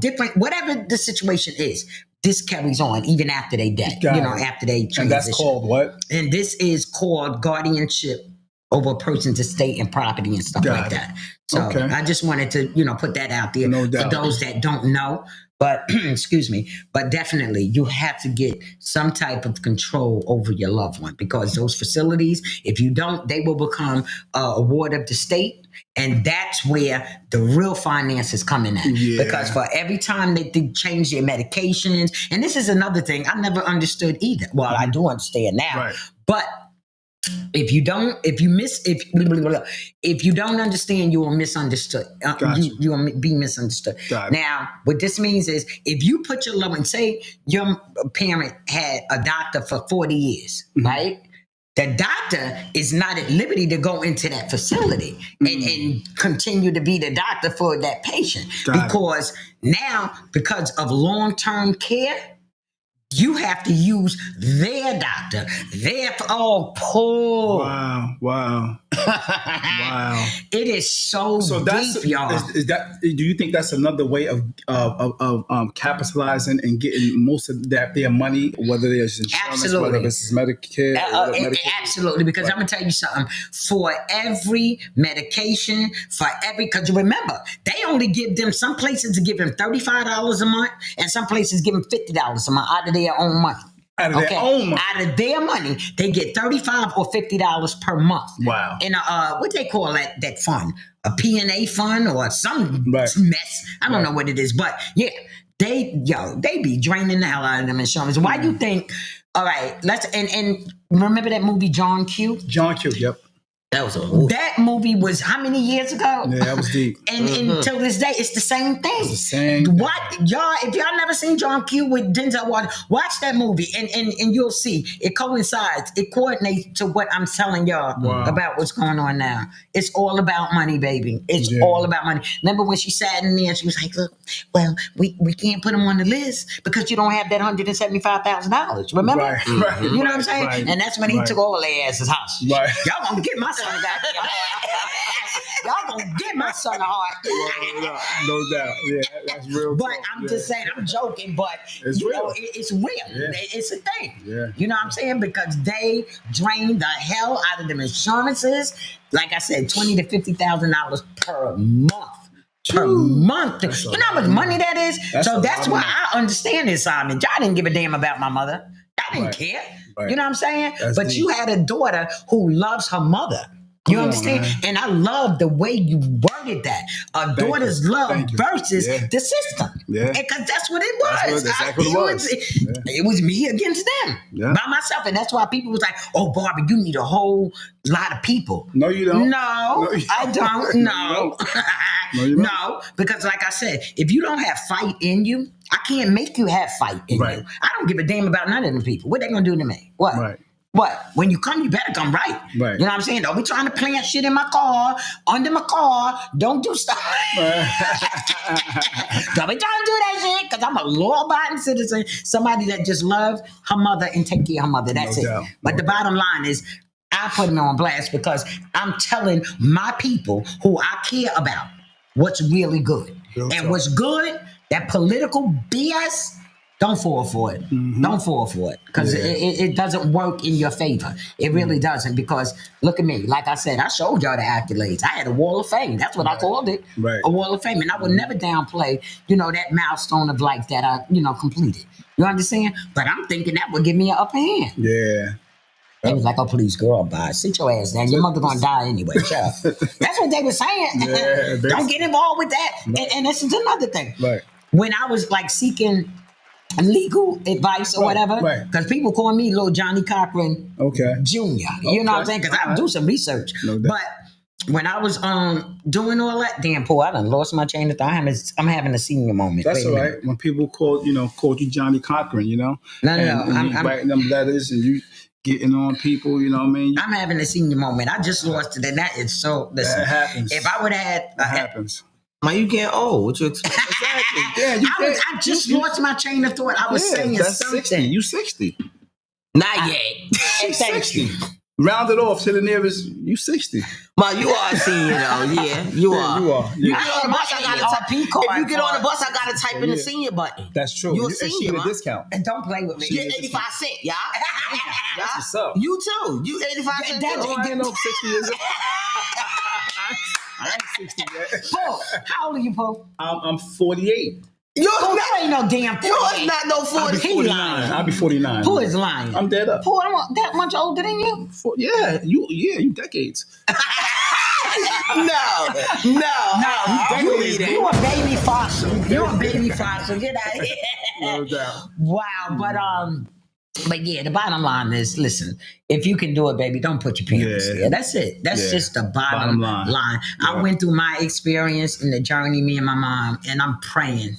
different, whatever the situation is, this carries on even after they dead, after they transition. And that's called what? And this is called guardianship over a person's estate and property and stuff like that. So I just wanted to, put that out there for those that don't know. But excuse me, but definitely you have to get some type of control over your loved one because those facilities, if you don't, they will become a ward of the state. And that's where the real finances come in at. Yeah. Because for every time they change their medications, and this is another thing I never understood either. Well, I do understand now, but If you don't understand, you are misunderstood. Gotcha. You will be misunderstood. Got it. Now, what this means is, if you put your loved one, say your parent had a doctor for 40 years, right? The doctor is not at liberty to go into that facility and continue to be the doctor for that patient. Because now, because of long-term care, you have to use their doctor. Poor. Wow. Wow. It is so that's deep, y'all. Is that? Do you think that's another way of capitalizing and getting most of their money, whether it's insurance, Absolutely. whether it's Medicare, absolutely. Because I'm gonna tell you something. For every medication, because you remember, they only give them, some places give them $35 a month, and some places give them $50 a month out of their own money. Out of their own money. Out of their money, they get $35 or $50 per month. Wow. In what they call that fund, a P&A fund or some mess. I don't know what it is, but yeah, they be draining the hell out of them insurance. Why do you think? All right, and remember that movie John Q? John Q. Yep. That was a movie. That movie was how many years ago? Yeah, that was deep. And until this day, it's the same thing. It's the same. What y'all? If y'all never seen John Q with Denzel Washington, watch that movie, and you'll see it coincides. It coordinates to what I'm telling y'all about what's going on now. It's all about money, baby. It's all about money. Remember when she sat in there? She was like, "Look, well, we can't put him on the list because you don't have that $175,000. Remember? Right. You know what I'm saying? Right. And that's when he took all their asses hostage. Right. Y'all gonna get my son back. Y'all gonna get my son a heart. No doubt. Yeah, that's real. But I'm just saying, I'm joking, but it's real. Know, it's real. Yeah. It's a thing. Yeah. You know what I'm saying? Because they drain the hell out of them insurances. Like I said, $20,000 to $50,000 per month. Per month. You know how much money that is? That's why I understand this, Simon. Y'all didn't give a damn about my mother. I didn't care. Right. You know what I'm saying? But you had a daughter who loves her mother. You understand? And I love the way you worded that. A daughter's love versus the system. Yeah. Because that's what it was. That's exactly what it was. It was me against them by myself. And that's why people was like, oh, Barbara, you need a whole lot of people. No, you don't. No, I don't. No. No, because like I said, if you don't have fight in you, I can't make you have fight in you. I don't give a damn about none of them people. What they going to do to me? What? Right. What? When you come, you better come right. You know what I'm saying? Don't be trying to plant shit in my car, under my car. Don't do stuff. Don't be trying to do that shit, because I'm a law-abiding citizen, somebody that just loves her mother and take care of her mother. That's it. But the bottom line is, I put them on blast because I'm telling my people who I care about what's really good. And what's good, that political BS, don't fall for it. Don't fall for it, because it doesn't work in your favor. It really doesn't, because look at me. Like I said, I showed y'all the accolades. I had a wall of fame. That's what I called it, a wall of fame. And I would never downplay, that milestone of life that I, completed. You understand? But I'm thinking that would give me an upper hand. Yeah. They was like, oh, please, girl, bye. Sit your ass down. Your mother gonna die anyway. That's what they were saying. Don't get involved with that. And this is another thing. When I was like seeking legal advice or whatever, because people call me Little Johnny Cochran Jr. You know what I'm saying? Because I do some research. But when I was doing all that, damn, Paul, I done lost my chain of thought. I'm having a senior moment. That's all right. When people called you Johnny Cochran, No. I'm writing them letters and you getting on people, you know what I mean? I'm having a senior moment. I just lost it, and that is so. Listen, that happens. If I would have had, that happens. Man, you getting old. What you expect? Exactly. Yeah, I just lost my chain of thought. I was saying something. 60. You 60. Not yet. She's 60. Round it off to the nearest. You 60. Ma, you are a senior though. Yeah, you are. You are. You get on the bus, I gotta type. If you get on the bus, I gotta type in the senior button. That's true. You a senior, she get a discount. And don't play with me. Get 85 cents, y'all. That's what's up. You too. You 85 cents. I didn't know 60 is. I ain't 60 yet. Paul, how old are you, Paul? I'm 48. You ain't no damn 48. You're not no 40. He lying. I'll be 49. Paul is lying. I'm dead up. Paul, I'm that much older than you? You decades. No. You a baby fossil. You're a baby fossil. Get out of here. No doubt. Wow, but But yeah, the bottom line is, listen, if you can do it, baby, don't put your parents there. That's it. That's just the bottom line. Yeah. I went through my experience in the journey, me and my mom, and I'm praying.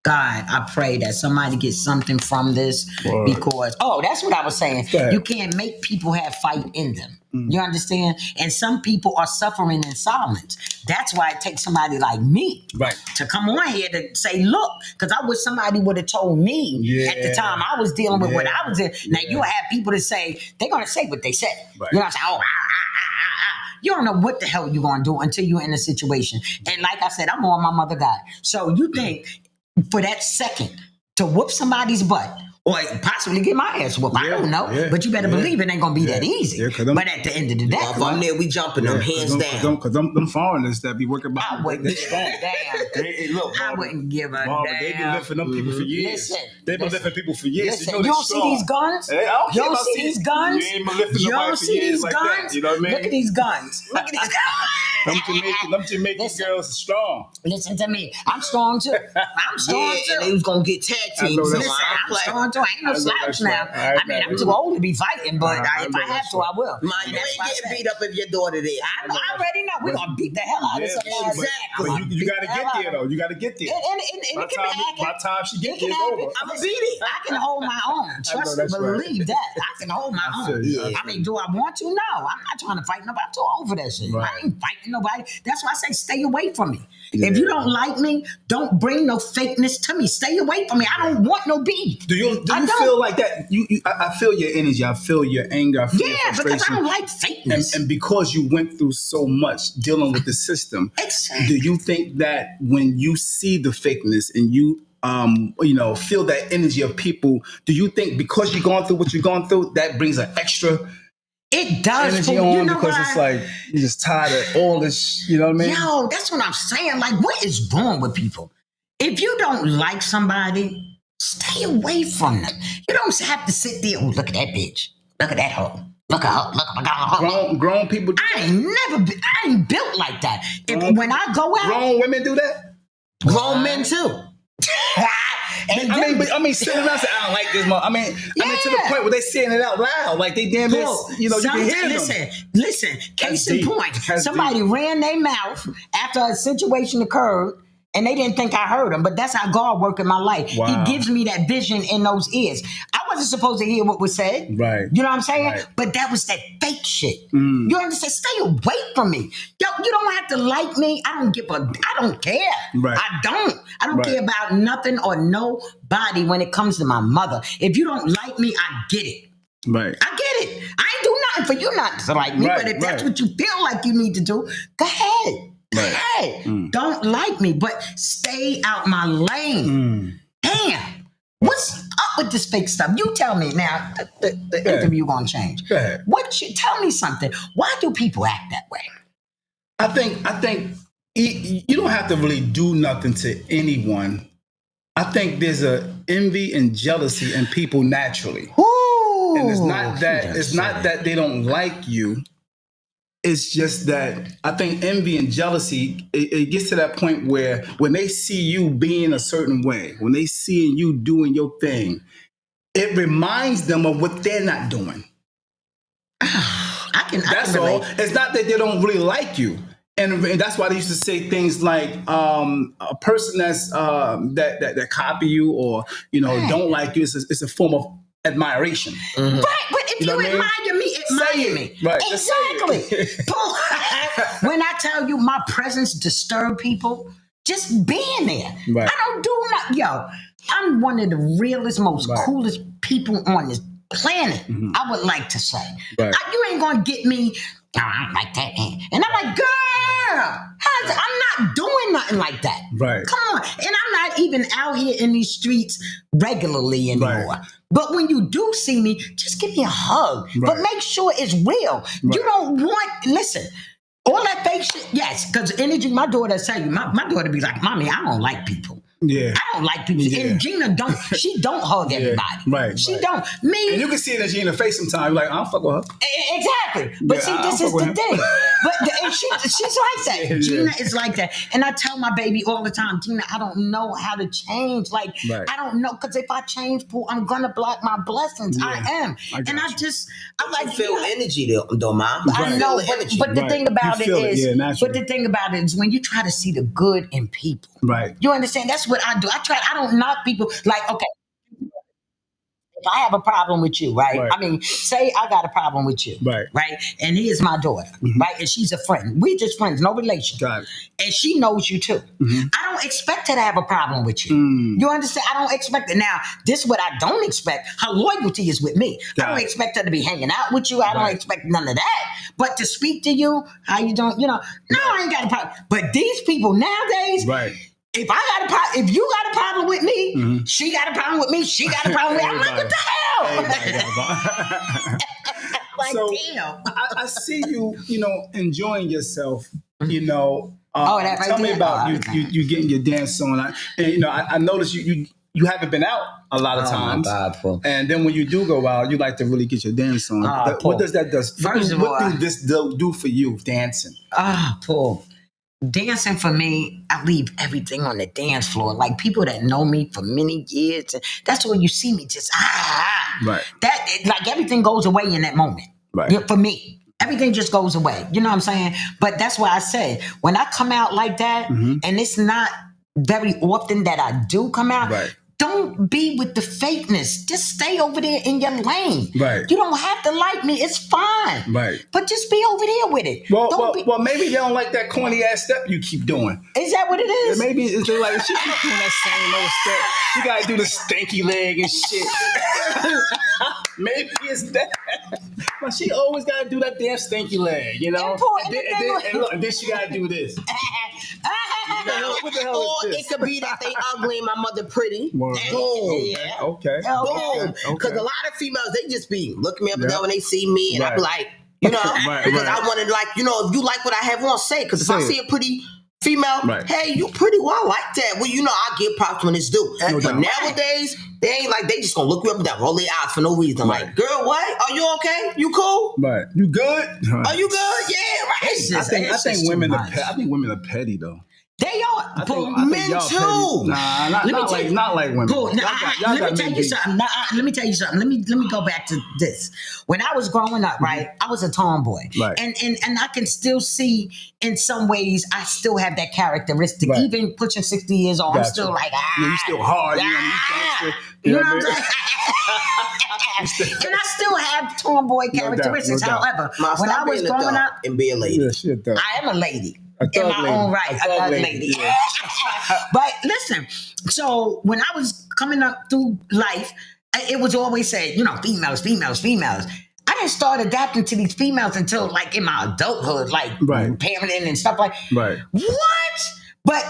God, I pray that somebody gets something from this because, that's what I was saying. You can't make people have fight in them. You understand? And some people are suffering in silence. That's why it takes somebody like me to come on here to say, look, because I wish somebody would have told me at the time I was dealing with what I was in. Now, you have people to say, they're going to say what they said. You know what I'm saying? You don't know what the hell you're going to do until you're in a situation. And like I said, I'm on my mother God. So you think for that second to whoop somebody's butt, or possibly get my ass whooped. I don't know. But you better believe it ain't going to be that easy. But at the end of the day. If I'm there, we jumping them, hands down. Because them foreigners that be working by I wouldn't give a damn. Hey, look, I wouldn't give a damn. They been lifting up people for years. They've been lifting people for years. Listen, you don't see these guns? Hey, I you don't see these guns? You ain't been lifting nobody for years like that. You know what I mean? Look at these guns. Look at these guns. Them Jamaican girls are strong. Listen to me. I'm strong too. I'm strong too. And they was going to get tag teams. Listen, I'm strong too. I ain't no slouch now. I mean, I'm too old to be fighting, but if I have to, I will. You ain't getting beat up if your daughter there. I already know. We're going to beat the hell out of somebody. But you got to get there, though. You got to get there. By the time she gets there, it's over. I'm going to beat it. I can hold my own. Trust and believe that. I can hold my own. I mean, do I want to? No. I'm not trying to fight nobody. I'm too old for that shit. I ain't fighting nobody. That's why I say stay away from me. If you don't like me, don't bring no fakeness to me. Stay away from me. I don't want no beef. Do you feel like that? I feel your energy. I feel your anger. I feel your frustration. Because I don't like fakeness. And because you went through so much dealing with the system, do you think that when you see the fakeness and you feel that energy of people, do you think because you're going through what you're going through, that brings an extra it does energy on because it's like you're just tired of all this, you know what I mean? Yo, that's what I'm saying. Like, what is wrong with people? If you don't like somebody, stay away from them. You don't have to sit there. Oh, look at that bitch. Look at that hoe. Look at her. Look at her. Grown people do that? I ain't built like that. When I go out, grown women do that. Grown men too. I mean, sitting around saying, I don't like this. I mean, to the point where they saying it out loud, like they damn this. You can hear them. Listen. Case in point, somebody ran their mouth after a situation occurred. And they didn't think I heard them, but that's how God worked in my life. Wow. He gives me that vision in those ears. I wasn't supposed to hear what was said. Right. You know what I'm saying? Right. But that was that fake shit. You understand? Stay away from me. Yo, you don't have to like me. I don't care. Right. I don't care about nothing or nobody when it comes to my mother. If you don't like me, I get it. Right. I get it. I ain't do nothing for you not to like me, but if that's what you feel like you need to do, go ahead. Right. Hey, don't like me, but stay out my lane. Damn. What's up with this fake stuff? You tell me now. The interview gonna change. Go ahead. Tell me something. Why do people act that way? I think you don't have to really do nothing to anyone. I think there's a envy and jealousy in people naturally. Ooh, and it's not that they don't like you. It's just that I think envy and jealousy, it gets to that point where when they see you being a certain way, when they see you doing your thing, it reminds them of what they're not doing. That's all. It's not that they don't really like you. And that's why they used to say things like a person that's that copy you or don't like you. It's a form of admiration. Right, but if you admire me, admire me. Right. Exactly. When I tell you my presence disturbs people, just being there. Right. I don't do nothing. Yo, I'm one of the realest, most coolest people on this planet, I would like to say. Right. You ain't gonna get me, I don't like that man. And I'm like, girl, I'm not doing nothing like that. Right. Come on. And I'm not even out here in these streets regularly anymore. Right. But when you do see me, just give me a hug. Right. But make sure it's real. Right. You don't listen, all that fake shit, yes, because energy, my daughter tell you, my daughter be like, Mommy, I don't like people. Yeah. I don't like people. Yeah. And Gina she don't hug everybody. Right. She don't. Me. And you can see it in Gina's face sometimes. You're like, I don't fuck with her. Exactly. But see, this is the thing. But and she's like that. Yeah. Gina is like that. And I tell my baby all the time, Gina, I don't know how to change. Like, I don't know. Because if I change, Pooh, I'm going to block my blessings. Yeah. I am. And I like feel energy though, Mom. I know, but the thing about it is, naturally. but the thing about it is when you try to see the good in people. Right. You understand? That's what I do. I don't knock people. Like, okay, if I have a problem with you, right? I mean, say I got a problem with you, right? And here's my daughter, right? And she's a friend. We just friends, no relation. Got it. And she knows you too. I don't expect her to have a problem with you. You understand? I don't expect it. Now, this is what I don't expect. Her loyalty is with me. I don't expect her to be hanging out with you. I don't expect none of that. But to speak to you, how you don't, no, I ain't got a problem. But these people nowadays, if you got a problem with me, she got a problem with me, she got a problem with me. I'm like, what the hell? Like, so, damn. I see you, enjoying yourself, that tell me there? about you getting your dance on. I noticed you haven't been out a lot of times. My God, Paul. And then when you do go out, you like to really get your dance on. What does that do? What do this do for you, dancing? Paul. Dancing for me, I leave everything on the dance floor. Like people that know me for many years, that's where you see me just Right. That like everything goes away in that moment. Right. For me, everything just goes away. You know what I'm saying? But that's why I say when I come out like that, and it's not very often that I do come out. Right. Don't be with the fakeness. Just stay over there in your lane. Right. You don't have to like me. It's fine. Right. But just be over there with it. Well, maybe they don't like that corny ass step you keep doing. Is that what it is? Maybe it's like she keep doing that same old step. She gotta do the stanky leg and shit. Maybe it's that. But she always gotta do that damn stanky leg, And then she gotta do this. What the hell or is this? it could be that they ugly and my mother pretty. Boom. Yeah. Okay. Boom. Because a lot of females, they just be looking me up and down when they see me, and I be like, because I wanted if you like what I have on, say. Because if I see a pretty female, hey, you pretty well, I like that. Well, I get props when it's due. But nowadays, they ain't like, they just gonna look me up and down, roll their eyes for no reason. Like, girl, what? Are you okay? You cool? Right. You good? Are you good? Yeah, right. I think women are petty though. They are. I think men too. Nah, not like women. Let me tell you something. Let me tell you something. Let me go back to this. When I was growing up, right, I was a tomboy, and I can still see in some ways I still have that characteristic. Even pushing 60 years old, I'm still like you still hard. You know what I'm saying? And I still have tomboy characteristics. However, when I was growing up, and be a lady, I am a lady. In my own right, a thug lady. Yeah. But listen, so when I was coming up through life, it was always said, females. I didn't start adapting to these females until like in my adulthood, like parenting and stuff like that. Right. What? But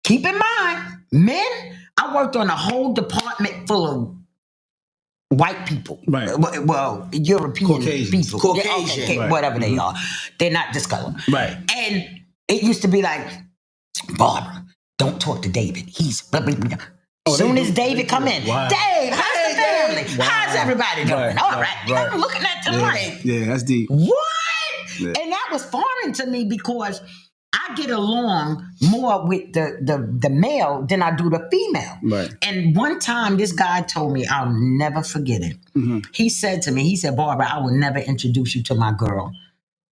keep in mind, men, I worked on a whole department full of white people, well, European people, Caucasian, whatever they are. They're not discolored. Right. And it used to be like, Barbara, don't talk to David. He's soon as David come in, Dave, how's the family? How's everybody doing? All right. I'm looking at them like, that's deep. What? Yeah. And that was foreign to me because I get along more with the male than I do the female. Right. And one time this guy told me, I'll never forget it. He said to me, Barbara, I will never introduce you to my girl.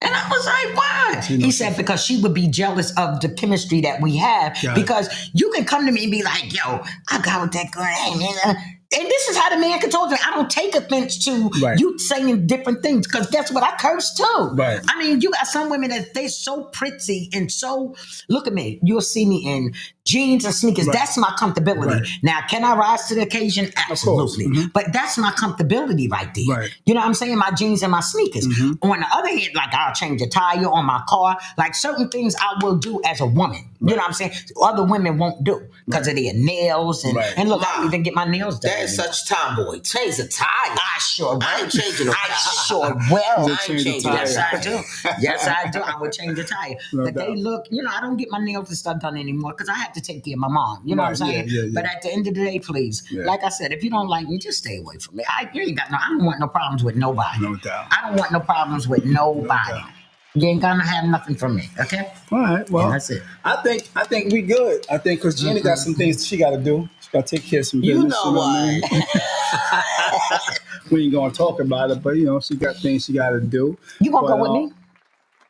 And I was like, why? He said, because she would be jealous of the chemistry that we have. Because you can come to me and be like, yo, I got with that girl. Hey, man. And this is how the man can talk to me. I don't take offense to you saying different things because guess what? I curse too. Right. I mean, you got some women that they're so pretty and so, look at me. You'll see me in jeans and sneakers. That's my comfortability. Right. Now, can I rise to the occasion? Absolutely. But that's my comfortability right there. Right. You know what I'm saying? My jeans and my sneakers. On the other hand, like I'll change a tire on my car. Like certain things I will do as a woman. You know what I'm saying? Other women won't do because of their nails. And look, I don't even get my nails done. ain't such tomboy. Change the tire. I sure will. I ain't changing no tire. I sure will. I ain't changing the Yes, tire. I do. Yes, I do. I would change the tire. No But doubt. they look, I don't get my nails and stuff done anymore because I have to take care of my mom. You know what I'm Right, saying? yeah. But at the end of the day, please, Yeah. like I said, if you don't like me, just stay away from me. I don't want no problems with nobody. No doubt. I don't want no problems with nobody. doubt. You ain't gonna have nothing from me, okay? All right, well, And that's it. I think we good. I think because Gina got some things she got to do. She got to take care of some business. You know what I mean? what? We ain't gonna talk about it, but she got things she got to do. You gonna But, go with me?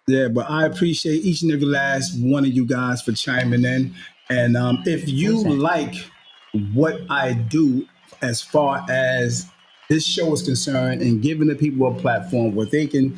Yeah, but I appreciate each and every last one of you guys for chiming in. And if you like what I do as far as this show is concerned and giving the people a platform where they can,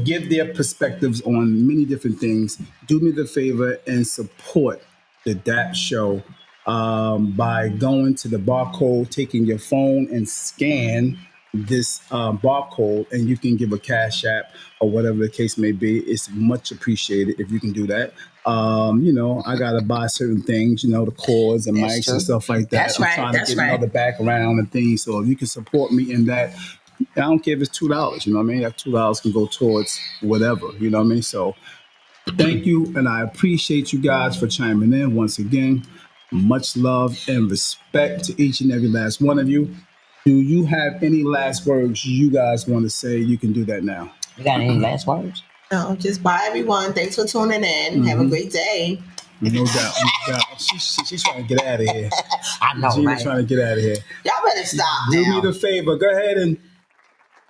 give their perspectives on many different things, do me the favor and support the DAP show by going to the barcode, taking your phone and scan this barcode, and you can give a cash app or whatever the case may be. It's much appreciated if you can do that. I gotta buy certain things, the cords and That's mics true. and stuff like that. That's I'm right, trying that's to get right. another background and things. So if you can support me in that, I don't care if it's $2. You know what I mean? That $2 can go towards whatever. You know what I mean? So thank you, and I appreciate you guys for chiming in once again. Much love and respect to each and every last one of you. Do you have any last words you guys want to say? You can do that now. You got any last words? No, just bye everyone. Thanks for tuning in. Have a great day. No doubt. No doubt. She's trying to get out of here. I know, Gina's right? trying to get out of here. Y'all better stop Do now. me the favor. Go ahead and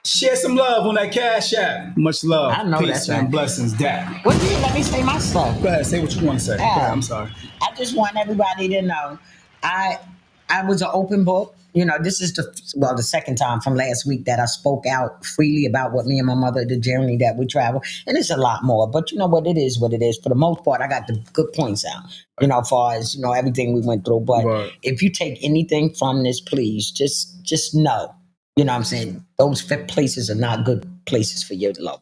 share some love on that Cash App. Much love. I know Peace that's and right. blessings, DAP. Well, let me say my stuff. Go ahead. Say what you want to say. Go ahead. I'm sorry. I just want everybody to know I was an open book. This is the second time from last week that I spoke out freely about what me and my mother, the journey that we travel. And it's a lot more, but you know what it is. For the most part, I got the good points out, as far as, everything we went through. But Right. if you take anything from this, please just know, what I'm saying? Those places are not good places for your love.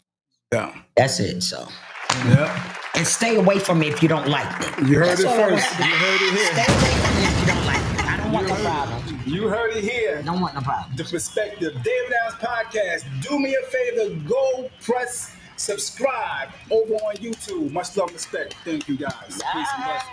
Yeah. That's it. So. Yeah. And stay away from me if you don't like me. You heard That's it all I first. want. You heard it here. Stay away from me if you don't like me. I don't want no problem. You heard it here. Don't want no problem. The Perspective David Allen's podcast. Do me a favor. Go press subscribe over on YouTube. Much love and respect. Thank you guys. Peace and blessings.